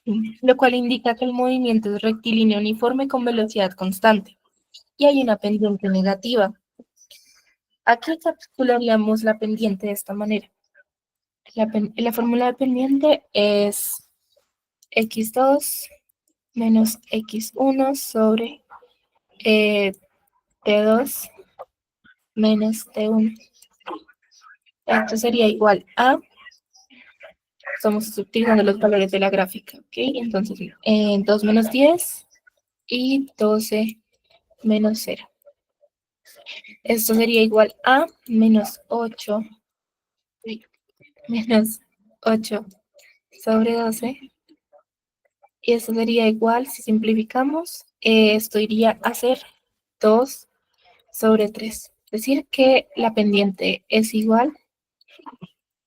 lo cual indica que el movimiento es rectilíneo uniforme con velocidad constante. Y hay una pendiente negativa. Aquí calcularíamos la pendiente de esta manera. La fórmula de pendiente es x2 menos x1 sobre t2 menos t1. Esto sería igual a, estamos utilizando los valores de la gráfica, ¿ok? Entonces, 2 menos 10 y 12 menos 0. Esto sería igual a menos 8 menos 8 sobre 12. Y esto sería igual, si simplificamos, esto iría a ser 2 sobre 3. Es decir, que la pendiente es igual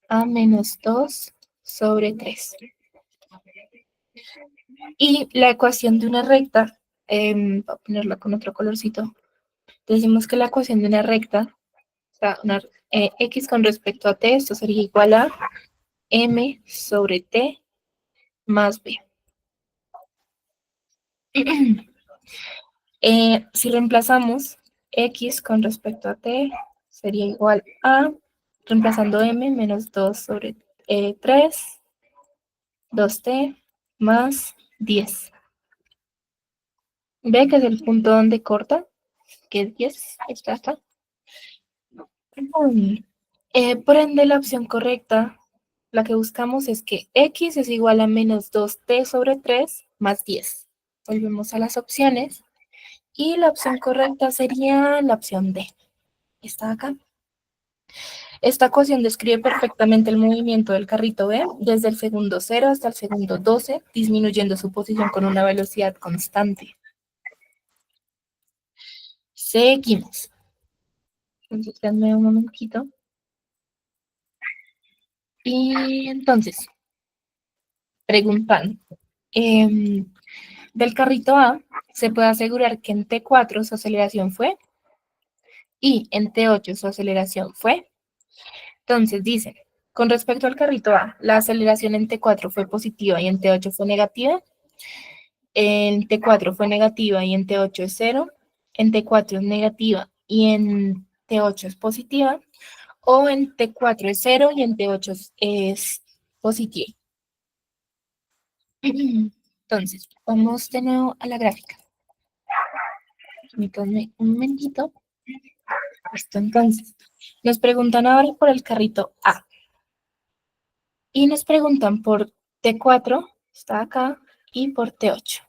a menos 2 sobre 3. Y la ecuación de una recta, voy a ponerla con otro colorcito, decimos que la ecuación de una recta, o sea, x con respecto a t, esto sería igual a m sobre t más b. Si reemplazamos x con respecto a t, sería igual a, reemplazando m, menos 2 sobre 3, 2t más 10. Ve que es el punto donde corta, que es 10, está acá. Por ende, la opción correcta, la que buscamos es que x es igual a menos 2t sobre 3 más 10. Volvemos a las opciones. Y la opción correcta sería la opción D. Está acá. Esta ecuación describe perfectamente el movimiento del carrito B desde el segundo 0 hasta el segundo 12, disminuyendo su posición con una velocidad constante. Seguimos. Entonces, denme un momentito. Y entonces, preguntan, del carrito A, se puede asegurar que en T4 su aceleración fue y en T8 su aceleración fue. Entonces dicen, con respecto al carrito A, la aceleración en T4 fue positiva y en T8 fue negativa. En T4 fue negativa y en T8 es 0. En T4 es negativa y en T8 es positiva. O en T4 es 0 y en T8 es positiva. Entonces, vamos de nuevo a la gráfica. Permítanme un momentito. Listo, entonces, nos preguntan ahora por el carrito A. Y nos preguntan por T4, está acá, y por T8.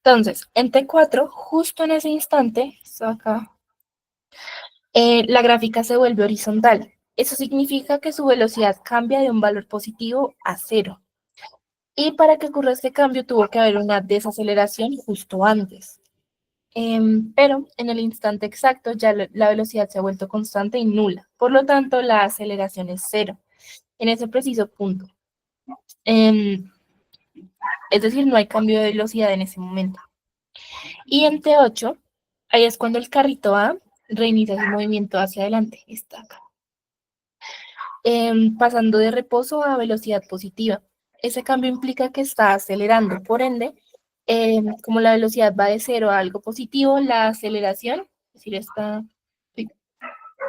Entonces, en T4, justo en ese instante, está acá, la gráfica se vuelve horizontal. Eso significa que su velocidad cambia de un valor positivo a 0. Y para que ocurra este cambio tuvo que haber una desaceleración justo antes. Pero en el instante exacto ya la velocidad se ha vuelto constante y nula. Por lo tanto, la aceleración es 0 en ese preciso punto. Es decir, no hay cambio de velocidad en ese momento. Y en T8, ahí es cuando el carrito A reinicia su movimiento hacia adelante. Está acá. Pasando de reposo a velocidad positiva. Ese cambio implica que está acelerando. Por ende, como la velocidad va de 0 a algo positivo, la aceleración, es decir,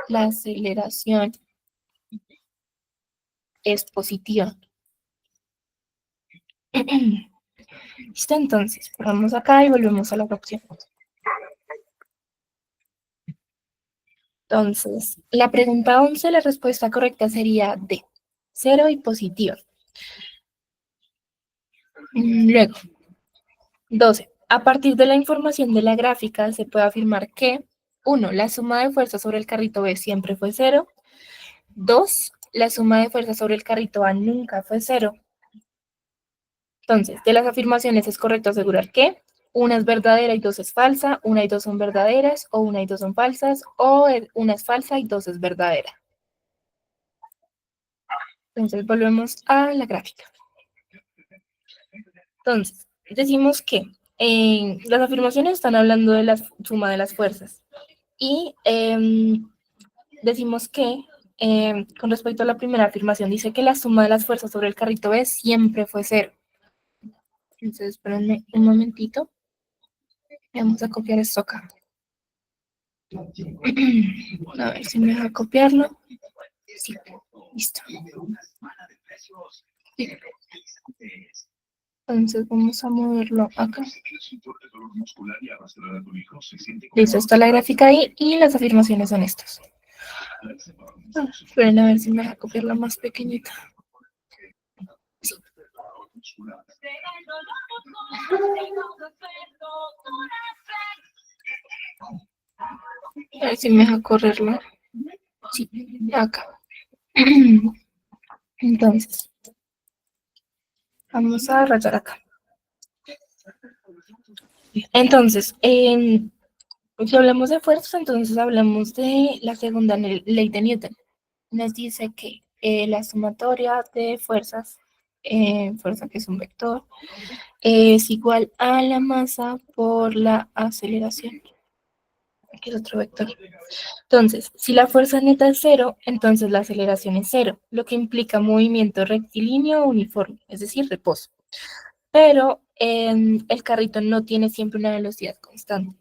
la aceleración es positiva. Listo, entonces, vamos acá y volvemos a la opción. Entonces, la pregunta 11, la respuesta correcta sería D, 0 y positiva. Luego, 12. A partir de la información de la gráfica, se puede afirmar que 1. La suma de fuerza sobre el carrito B siempre fue 0. 2. La suma de fuerza sobre el carrito A nunca fue 0. Entonces, de las afirmaciones es correcto asegurar que una es verdadera y dos es falsa, una y dos son verdaderas, o una y dos son falsas, o una es falsa y dos es verdadera. Entonces, volvemos a la gráfica. Entonces, decimos que las afirmaciones están hablando de la suma de las fuerzas. Y decimos que, con respecto a la primera afirmación, dice que la suma de las fuerzas sobre el carrito B siempre fue 0. Entonces, espérenme un momentito. Vamos a copiar esto acá. A ver si me deja copiarlo. Sí, listo. Sí. Entonces vamos a moverlo acá. Listo, está la gráfica ahí y las afirmaciones son estas. Esperen a ver si me deja copiarla más pequeñita. Sí. A ver si me deja correrlo. Sí, acá. Entonces, vamos a rayar acá. Entonces, si hablamos de fuerzas, entonces hablamos de la segunda ley de Newton. Nos dice que la sumatoria de fuerzas, fuerza que es un vector, es igual a la masa por la aceleración, que es otro vector. Entonces, si la fuerza neta es cero, entonces la aceleración es cero, lo que implica movimiento rectilíneo uniforme, es decir, reposo. Pero el carrito no tiene siempre una velocidad constante.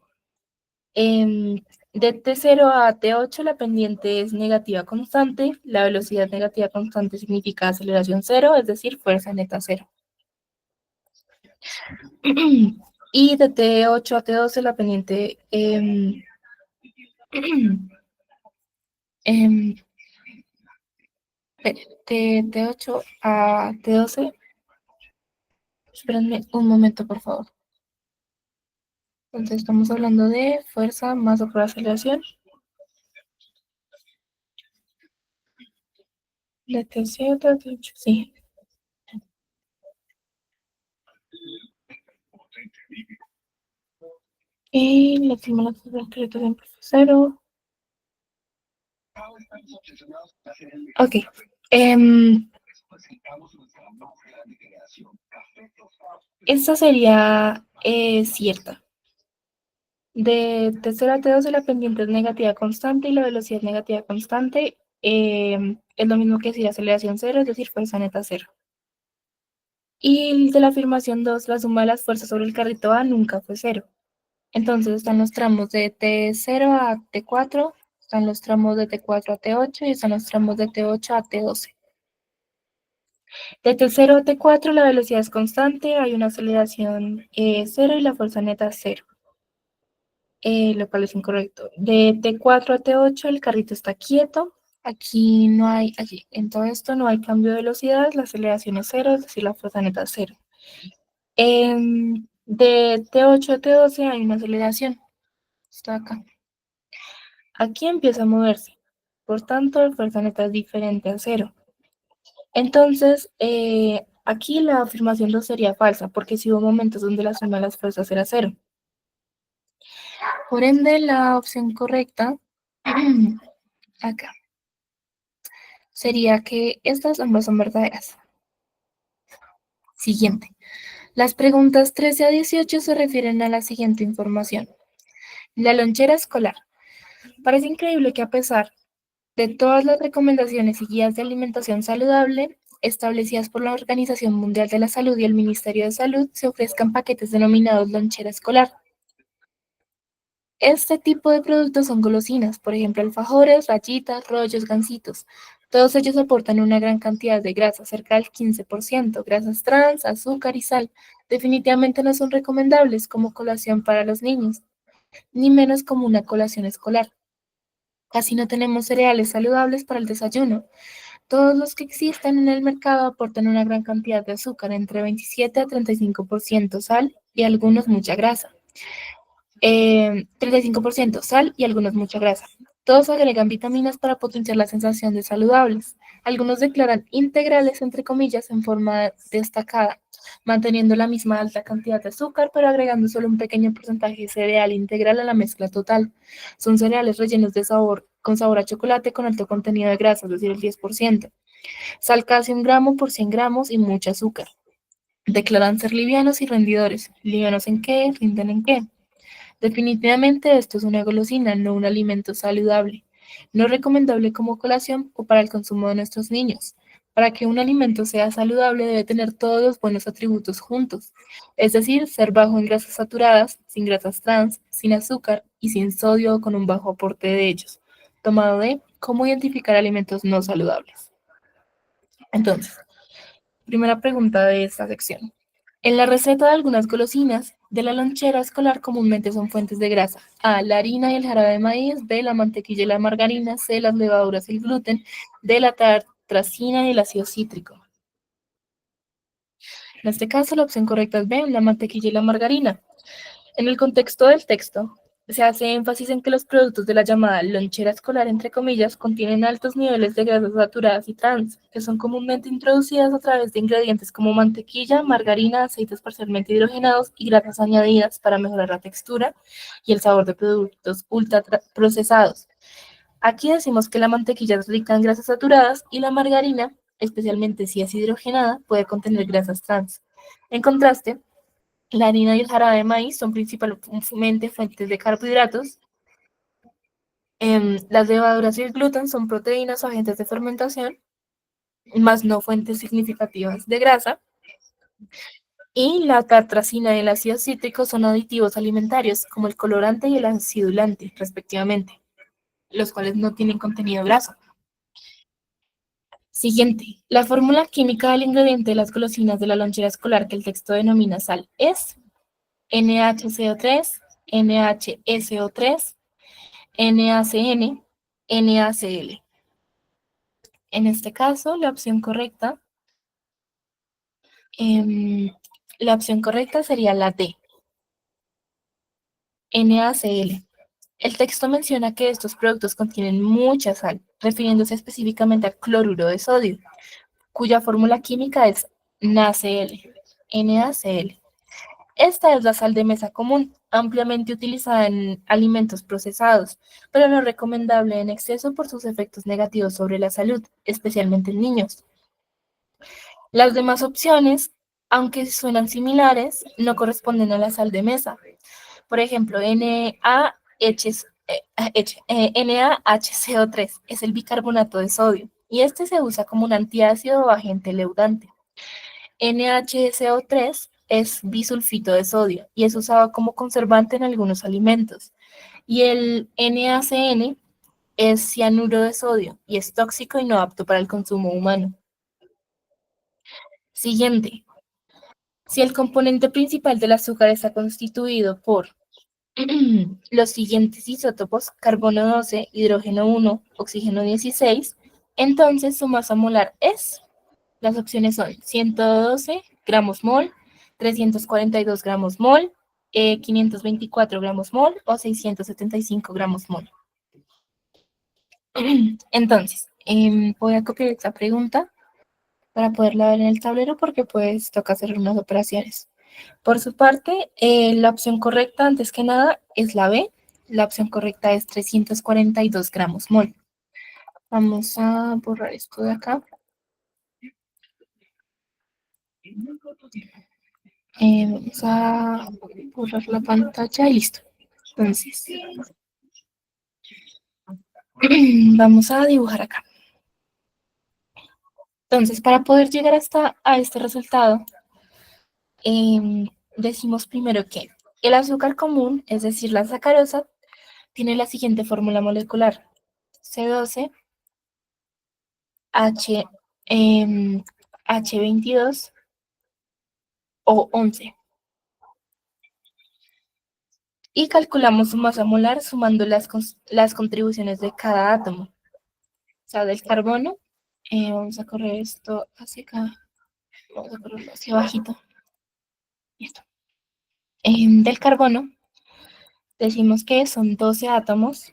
De T0 a T8 la pendiente es negativa constante, la velocidad negativa constante significa aceleración cero, es decir, fuerza neta cero. Y de T8 a T12 la pendiente de T8 a T12, espérenme un momento por favor. Entonces estamos hablando de fuerza más o por aceleración. De T0 a T8, sí. Y la fórmula del crédito siempre fue cero. Ok. Esta sería cierta. De T0 a T12 la pendiente es negativa constante y la velocidad negativa constante es lo mismo que decir aceleración cero, es decir, fuerza neta cero. Y de la afirmación 2, la suma de las fuerzas sobre el carrito A nunca fue cero. Entonces están los tramos de T0 a T4, están los tramos de T4 a T8 y están los tramos de T8 a T12. De T0 a T4 la velocidad es constante, hay una aceleración cero y la fuerza neta cero, lo cual es incorrecto. De T4 a T8 el carrito está quieto, aquí no hay, allí, en todo esto no hay cambio de velocidad, la aceleración es cero, es decir, la fuerza neta es cero. De T8 a T12 hay una aceleración, está acá. Aquí empieza a moverse, por tanto la fuerza neta es diferente a cero. Entonces, aquí la afirmación 2 sería falsa, porque si hubo momentos donde la suma de las fuerzas era cero. Por ende, la opción correcta, acá, sería que estas ambas son verdaderas. Siguiente. Las preguntas 13 a 18 se refieren a la siguiente información. La lonchera escolar. Parece increíble que a pesar de todas las recomendaciones y guías de alimentación saludable establecidas por la Organización Mundial de la Salud y el Ministerio de Salud, se ofrezcan paquetes denominados lonchera escolar. Este tipo de productos son golosinas, por ejemplo, alfajores, rayitas, rollos, gansitos. Todos ellos aportan una gran cantidad de grasa, cerca del 15%, grasas trans, azúcar y sal. Definitivamente no son recomendables como colación para los niños, ni menos como una colación escolar. Casi no tenemos cereales saludables para el desayuno. Todos los que existen en el mercado aportan una gran cantidad de azúcar, entre 27 a 35% sal y algunos mucha grasa. 35% sal y algunos mucha grasa. Todos agregan vitaminas para potenciar la sensación de saludables. Algunos declaran integrales, entre comillas, en forma destacada, manteniendo la misma alta cantidad de azúcar, pero agregando solo un pequeño porcentaje de cereal integral a la mezcla total. Son cereales rellenos de sabor, con sabor a chocolate con alto contenido de grasa, es decir, el 10%. Sal casi 1 gramo por 100 gramos y mucho azúcar. Declaran ser livianos y rendidores. ¿Livianos en qué? ¿Rinden en qué? Definitivamente esto es una golosina, no un alimento saludable. No recomendable como colación o para el consumo de nuestros niños. Para que un alimento sea saludable debe tener todos los buenos atributos juntos, es decir, ser bajo en grasas saturadas, sin grasas trans, sin azúcar y sin sodio o con un bajo aporte de ellos. Tomado de cómo identificar alimentos no saludables. Entonces, primera pregunta de esta sección. En la receta de algunas golosinas de la lonchera escolar comúnmente son fuentes de grasa. A, la harina y el jarabe de maíz. B, la mantequilla y la margarina. C, las levaduras y el gluten. D, la tartracina y el ácido cítrico. En este caso, la opción correcta es B, la mantequilla y la margarina. En el contexto del texto, Se hace énfasis en que los productos de la llamada lonchera escolar, entre comillas, contienen altos niveles de grasas saturadas y trans, que son comúnmente introducidas a través de ingredientes como mantequilla, margarina, aceites parcialmente hidrogenados y grasas añadidas para mejorar la textura y el sabor de productos ultra procesados. Aquí decimos que la mantequilla es rica en grasas saturadas y la margarina, especialmente si es hidrogenada, puede contener grasas trans. En contraste, la harina y el jarabe de maíz son principalmente fuentes de carbohidratos. Las levaduras y el gluten son proteínas o agentes de fermentación, más no fuentes significativas de grasa. Y la tartracina y el ácido cítrico son aditivos alimentarios, como el colorante y el acidulante, respectivamente, los cuales no tienen contenido graso. Siguiente. La fórmula química del ingrediente de las golosinas de la lonchera escolar que el texto denomina sal es NaCO3, NaSO3, NaCN, NaCl. En este caso, la opción correcta sería la D, NaCl. El texto menciona que estos productos contienen mucha sal, refiriéndose específicamente al cloruro de sodio, cuya fórmula química es NaCl. NaCl. Esta es la sal de mesa común, ampliamente utilizada en alimentos procesados, pero no recomendable en exceso por sus efectos negativos sobre la salud, especialmente en niños. Las demás opciones, aunque suenan similares, no corresponden a la sal de mesa. Por ejemplo, NaHCO3 es el bicarbonato de sodio y este se usa como un antiácido o agente leudante. NaHCO3 es bisulfito de sodio y es usado como conservante en algunos alimentos. Y el NaCN es cianuro de sodio y es tóxico y no apto para el consumo humano. Siguiente. Si el componente principal del azúcar está constituido por los siguientes isótopos, carbono 12, hidrógeno 1, oxígeno 16, entonces su masa molar es, las opciones son 112 gramos mol, 342 gramos mol, 524 gramos mol o 675 gramos mol. Entonces, voy a copiar esta pregunta para poderla ver en el tablero porque pues toca hacer unas operaciones. Por su parte, la opción correcta, antes que nada, es la B. La opción correcta es 342 gramos mol. Vamos a borrar esto de acá. Vamos a borrar la pantalla y listo. Entonces, vamos a dibujar acá. Entonces, para poder llegar a este resultado, decimos primero que el azúcar común, es decir, la sacarosa, tiene la siguiente fórmula molecular: C12, H22 o 11. Y calculamos su masa molar sumando las contribuciones de cada átomo. O sea, del carbono, vamos a correr esto hacia acá, vamos a correrlo hacia abajito. Listo. Del carbono, decimos que son 12 átomos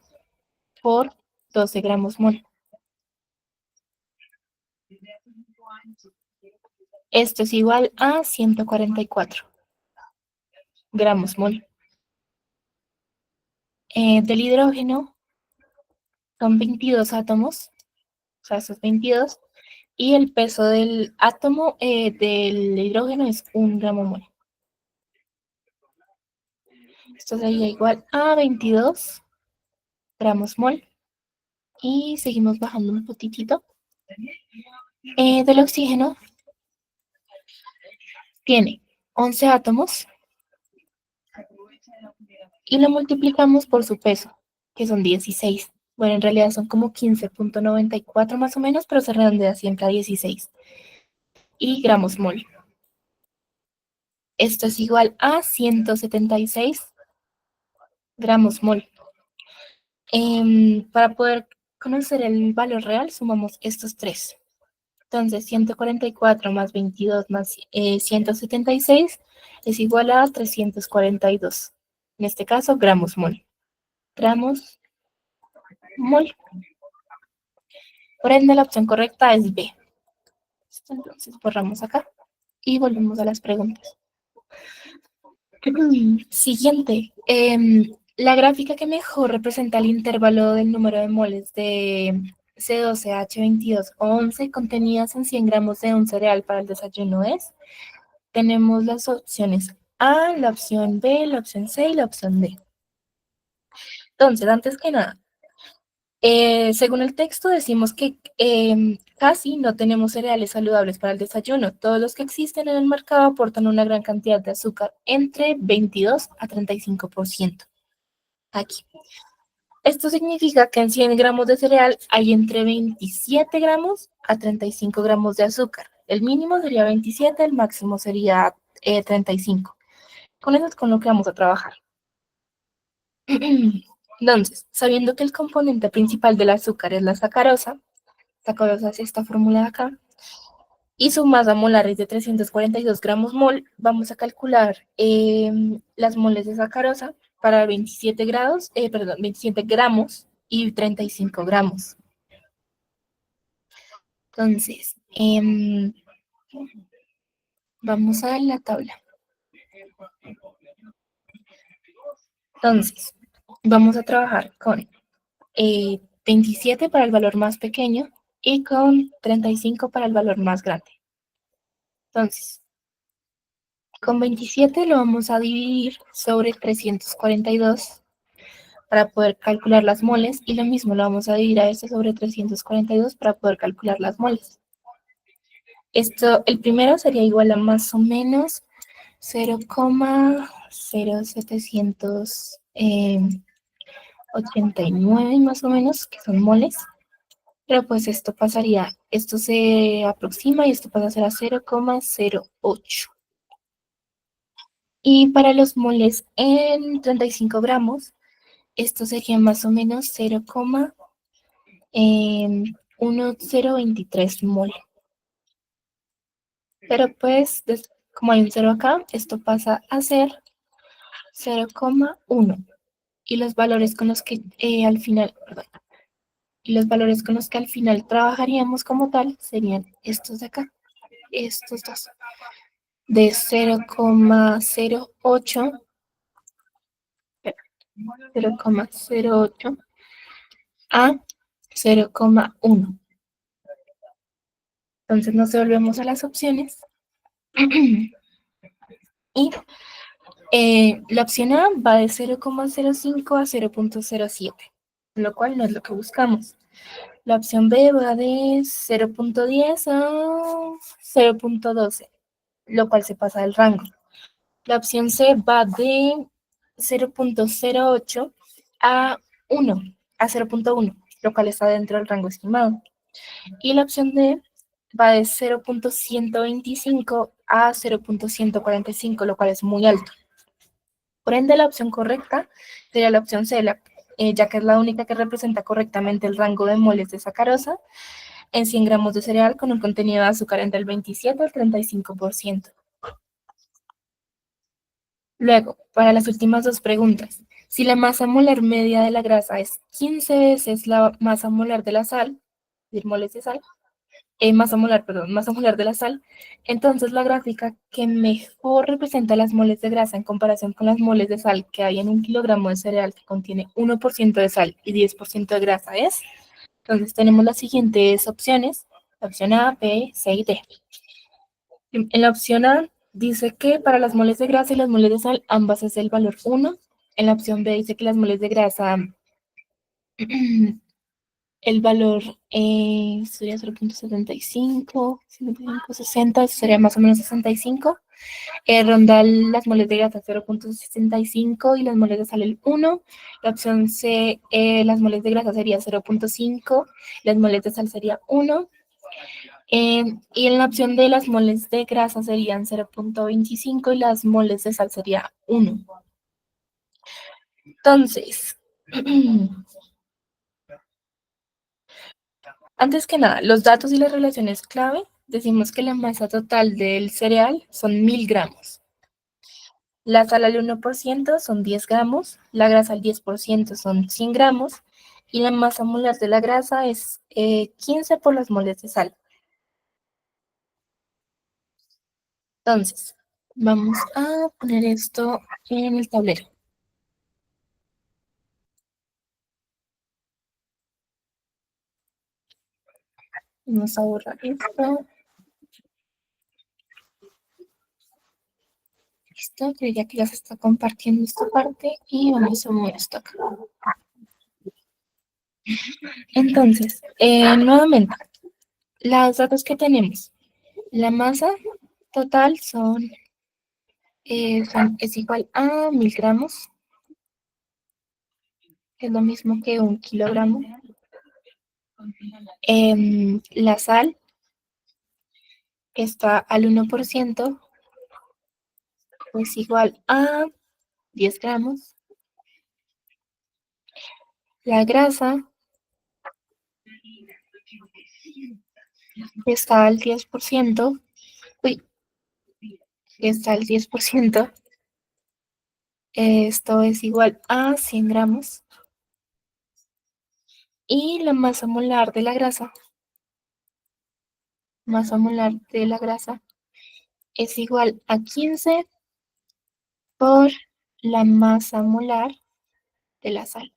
por 12 gramos mol. Esto es igual a 144 gramos mol. Del hidrógeno son 22 átomos, o sea, esos 22, y el peso del átomo del hidrógeno es 1 gramo mol. Esto sería igual a 22 gramos mol. Y seguimos bajando un poquitito. Del oxígeno tiene 11 átomos y lo multiplicamos por su peso, que son 16. Bueno, en realidad son como 15.94 más o menos, pero se redondea siempre a 16. Y gramos mol. Esto es igual a 176 gramos mol. Para poder conocer el valor real, sumamos estos tres. Entonces, 144 más 22 más 176 es igual a 342. En este caso, gramos mol. gramos mol. Por ende, la opción correcta es B. Entonces borramos acá y volvemos a las preguntas. Siguiente. La gráfica que mejor representa el intervalo del número de moles de C12H22O11 contenidas en 100 gramos de un cereal para el desayuno es. Tenemos las opciones A, la opción B, la opción C y la opción D. Entonces, antes que nada, según el texto decimos que casi no tenemos cereales saludables para el desayuno. Todos los que existen en el mercado aportan una gran cantidad de azúcar, entre 22 a 35%. Aquí. Esto significa que en 100 gramos de cereal hay entre 27 gramos a 35 gramos de azúcar. El mínimo sería 27, el máximo sería 35. Con eso es con lo que vamos a trabajar. Entonces, sabiendo que el componente principal del azúcar es la sacarosa es esta fórmula de acá, y su masa molar es de 342 gramos mol, vamos a calcular las moles de sacarosa para 27 gramos y 35 gramos. Entonces, vamos a la tabla. Entonces, vamos a trabajar con 27 para el valor más pequeño y con 35 para el valor más grande. Entonces, con 27 lo vamos a dividir sobre 342 para poder calcular las moles, y lo mismo lo vamos a dividir a este sobre 342 para poder calcular las moles. Esto, el primero sería igual a más o menos 0,0789 más o menos, que son moles, pero pues esto pasaría, esto se aproxima y esto pasa a ser a 0,08. Y para los moles en 35 gramos, esto sería más o menos 0,1023 mol. Pero pues, como hay un 0 acá, esto pasa a ser 0,1. Y los valores con los que al final, perdón, y los valores con los que al final trabajaríamos como tal serían estos de acá, estos dos, de 0,08 a 0,1. Entonces nos devolvemos a las opciones y la opción A va de 0,05 a 0,07, lo cual no es lo que buscamos. La opción B va de 0,10 a 0,12, lo cual se pasa del rango. La opción C va de 0,08 a 1, a 0,1, lo cual está dentro del rango estimado. Y la opción D va de 0,125 a 0,145, lo cual es muy alto. Por ende, la opción correcta sería la opción C, ya que es la única que representa correctamente el rango de moles de sacarosa en 100 gramos de cereal con un contenido de azúcar entre el 27 al 35%. Luego, para las últimas dos preguntas, si la masa molar media de la grasa es 15 veces la masa molar de la sal, decir moles de sal, masa molar de la sal, entonces la gráfica que mejor representa las moles de grasa en comparación con las moles de sal que hay en un kilogramo de cereal que contiene 1% de sal y 10% de grasa es. Entonces tenemos las siguientes opciones, la opción A, B, C y D. En la opción A dice que para las moles de grasa y las moles de sal ambas es el valor 1. En la opción B dice que las moles de grasa el valor sería 0,75, 60, sería más o menos 65. Ronda las moles de grasa 0,65 y las moles de sal el 1. La opción C, las moles de grasa sería 0,5, las moles de sal sería 1. Y en la opción D, las moles de grasa serían 0,25 y las moles de sal sería 1. Entonces, antes que nada, los datos y las relaciones clave, decimos que la masa total del cereal son 1000 gramos. La sal al 1% son 10 gramos, la grasa al 10% son 100 gramos y la masa molar de la grasa es 15 por los moles de sal. Entonces, vamos a poner esto en el tablero. Vamos a borrar esto. Listo, creía que ya se está compartiendo esta parte y vamos a mover esto acá. Entonces, nuevamente, los datos que tenemos. La masa total es igual a 1000 gramos, que es lo mismo que 1 kilogramo. La sal está al 1%, es igual a 10 gramos. La grasa está al 10%, está al 10%, esto es igual a 100 gramos. Y la masa molar de la grasa es igual a 15 por la masa molar de la sal.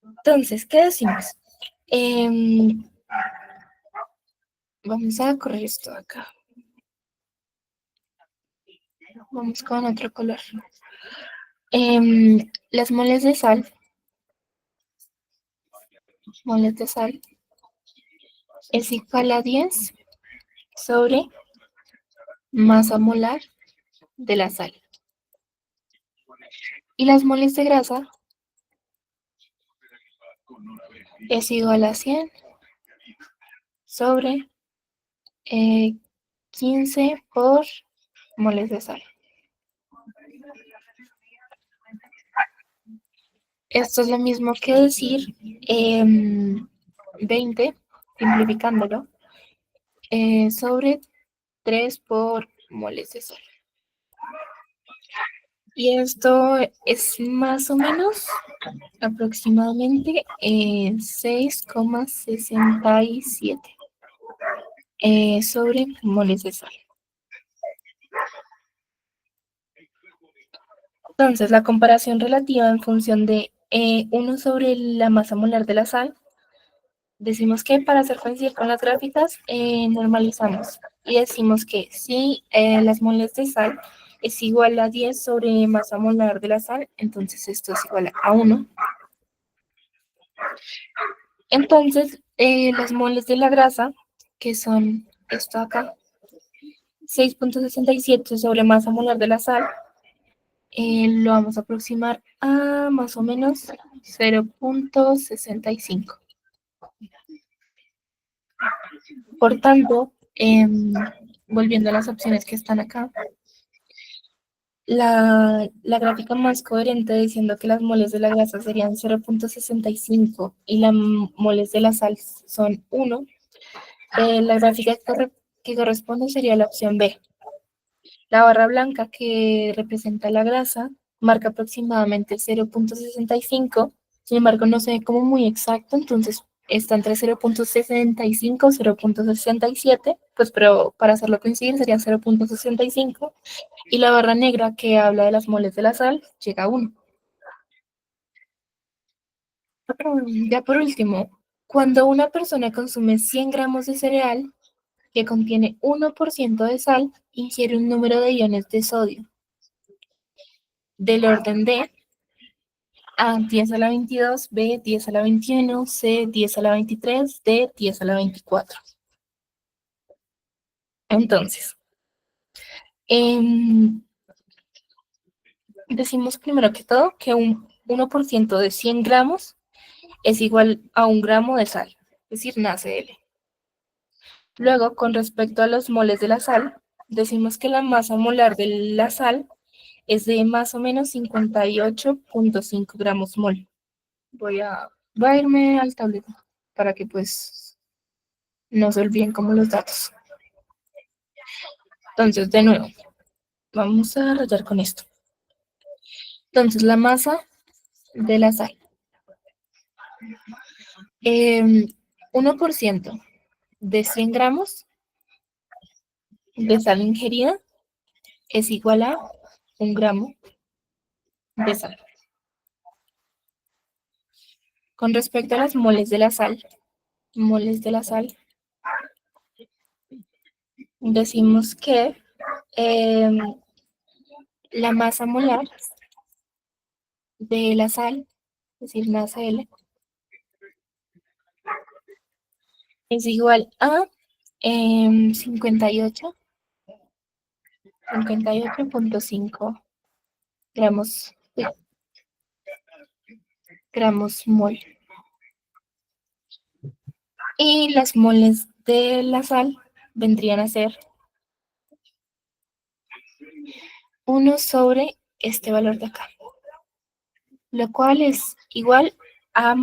Entonces, ¿qué decimos? Vamos a correr esto acá. Vamos con otro color. Las moles de sal es igual a 10 sobre masa molar de la sal. Y las moles de grasa es igual a 100 sobre 15 por moles de sal. Esto es lo mismo que decir 20, simplificándolo, sobre 3 por moles de sal. Y esto es más o menos aproximadamente 6,67 sobre moles de sal. Entonces, la comparación relativa en función de 1 sobre la masa molar de la sal, decimos que para hacer coincidir con las gráficas, normalizamos y decimos que si las moles de sal es igual a 10 sobre masa molar de la sal, entonces esto es igual a 1. Entonces, las moles de la grasa, que son esto acá, 6,67 sobre masa molar de la sal, lo vamos a aproximar a más o menos 0,65. Por tanto, volviendo a las opciones que están acá, la gráfica más coherente diciendo que las moles de la grasa serían 0,65 y las moles de la sal son 1, la gráfica que corresponde sería la opción B. La barra blanca que representa la grasa marca aproximadamente 0,65, sin embargo no se ve como muy exacto, entonces está entre 0,65 y 0,67, pues pero para hacerlo coincidir sería 0,65, y la barra negra que habla de las moles de la sal llega a 1. Ya por último, cuando una persona consume 100 gramos de cereal que contiene 1% de sal, ingiere un número de iones de sodio del orden de A 10 a la 22, B 10 a la 21, C 10 a la 23, D 10 a la 24. Entonces, decimos primero que todo que un 1% de 100 gramos es igual a 1 gramo de sal, es decir, NaCl. Luego, con respecto a los moles de la sal, decimos que la masa molar de la sal es de más o menos 58,5 gramos mol. Voy a irme al tablero para que pues no se olviden como los datos. Entonces, de nuevo, Vamos a rayar con esto. Entonces, la masa de la sal. 1% de 100 gramos de sal ingerida es igual a 1 gramo de sal. Con respecto a las moles de la sal, decimos que la masa molar de la sal, es decir, masa L, es igual a 58.5 gramos, gramos mol. Y las moles de la sal vendrían a ser 1 sobre este valor de acá, lo cual es igual a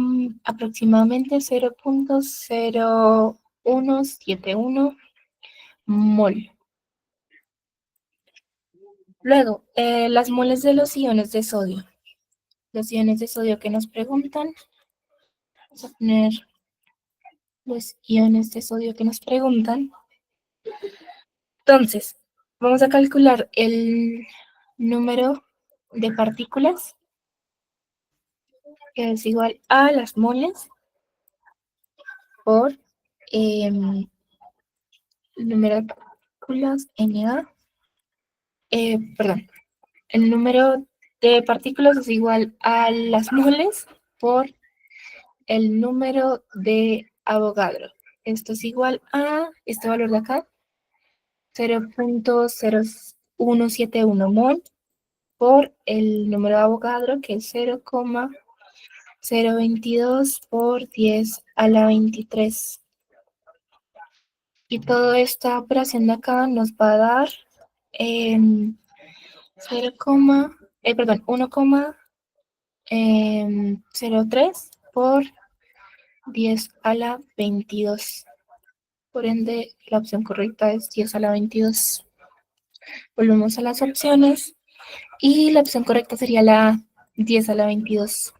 aproximadamente 0.0171 mol. Luego, las moles de los iones de sodio. Los iones de sodio que nos preguntan, vamos a poner los iones de sodio que nos preguntan. Entonces, vamos a calcular el número de partículas, que es igual a las moles por el número de partículas Na. Perdón, el número de partículas es igual a las moles por el número de Avogadro. Esto es igual a este valor de acá, 0.0171 mol por el número de Avogadro, que es 0,022 por 10 a la 23. Y toda esta operación de acá nos va a dar 1,03 por 10 a la 22. Por ende, la opción correcta es 10 a la 22. Volvemos a las opciones y la opción correcta sería la 10 a la 22.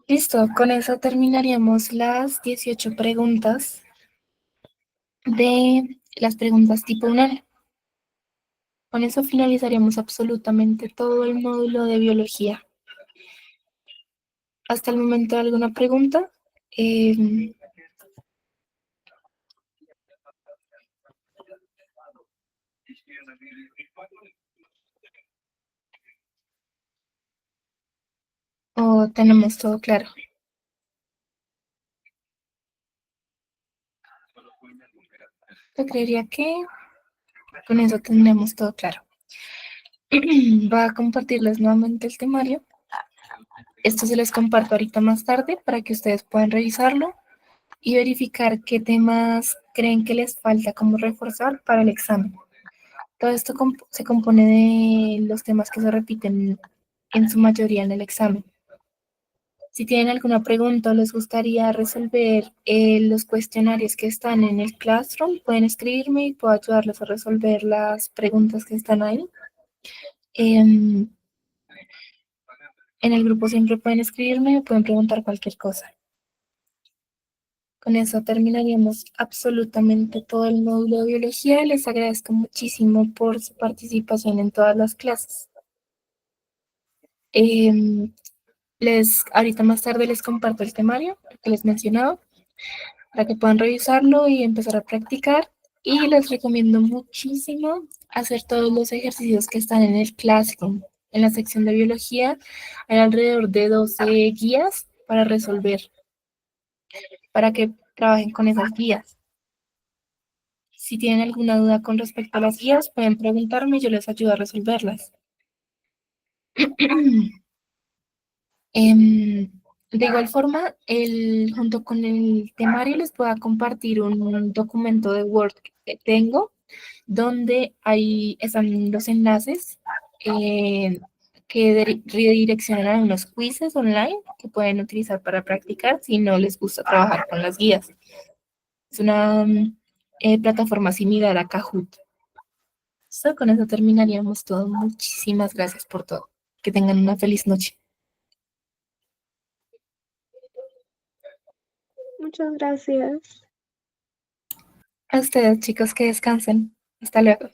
Listo, con eso terminaríamos las 18 preguntas de las preguntas tipo 1. Con eso finalizaríamos absolutamente todo el módulo de biología. ¿Hasta el momento alguna pregunta? ¿O tenemos todo claro? Yo creería que con eso tendremos todo claro. Va a compartirles nuevamente el temario. Esto se les comparto ahorita más tarde para que ustedes puedan revisarlo y verificar qué temas creen que les falta como reforzar para el examen. Todo esto se compone de los temas que se repiten en su mayoría en el examen. Si tienen alguna pregunta o les gustaría resolver los cuestionarios que están en el Classroom, pueden escribirme y puedo ayudarles a resolver las preguntas que están ahí. En el grupo siempre pueden escribirme o pueden preguntar cualquier cosa. Con eso terminaríamos absolutamente todo el módulo de biología. Les agradezco muchísimo por su participación en todas las clases. Ahorita más tarde les comparto el temario que les mencionaba para que puedan revisarlo y empezar a practicar. Y les recomiendo muchísimo hacer todos los ejercicios que están en el Classroom. En la sección de biología hay alrededor de 12 guías para resolver, para que trabajen con esas guías. Si tienen alguna duda con respecto a las guías, pueden preguntarme y yo les ayudo a resolverlas. De igual forma, junto con el temario les voy a compartir un documento de Word que tengo, donde ahí están los enlaces que redireccionan a unos quizzes online que pueden utilizar para practicar si no les gusta trabajar con las guías. Es una plataforma similar a Kahoot. So, con eso terminaríamos todo. Muchísimas gracias por todo. Que tengan una feliz noche. Muchas gracias. A ustedes, chicos, que descansen. Hasta luego.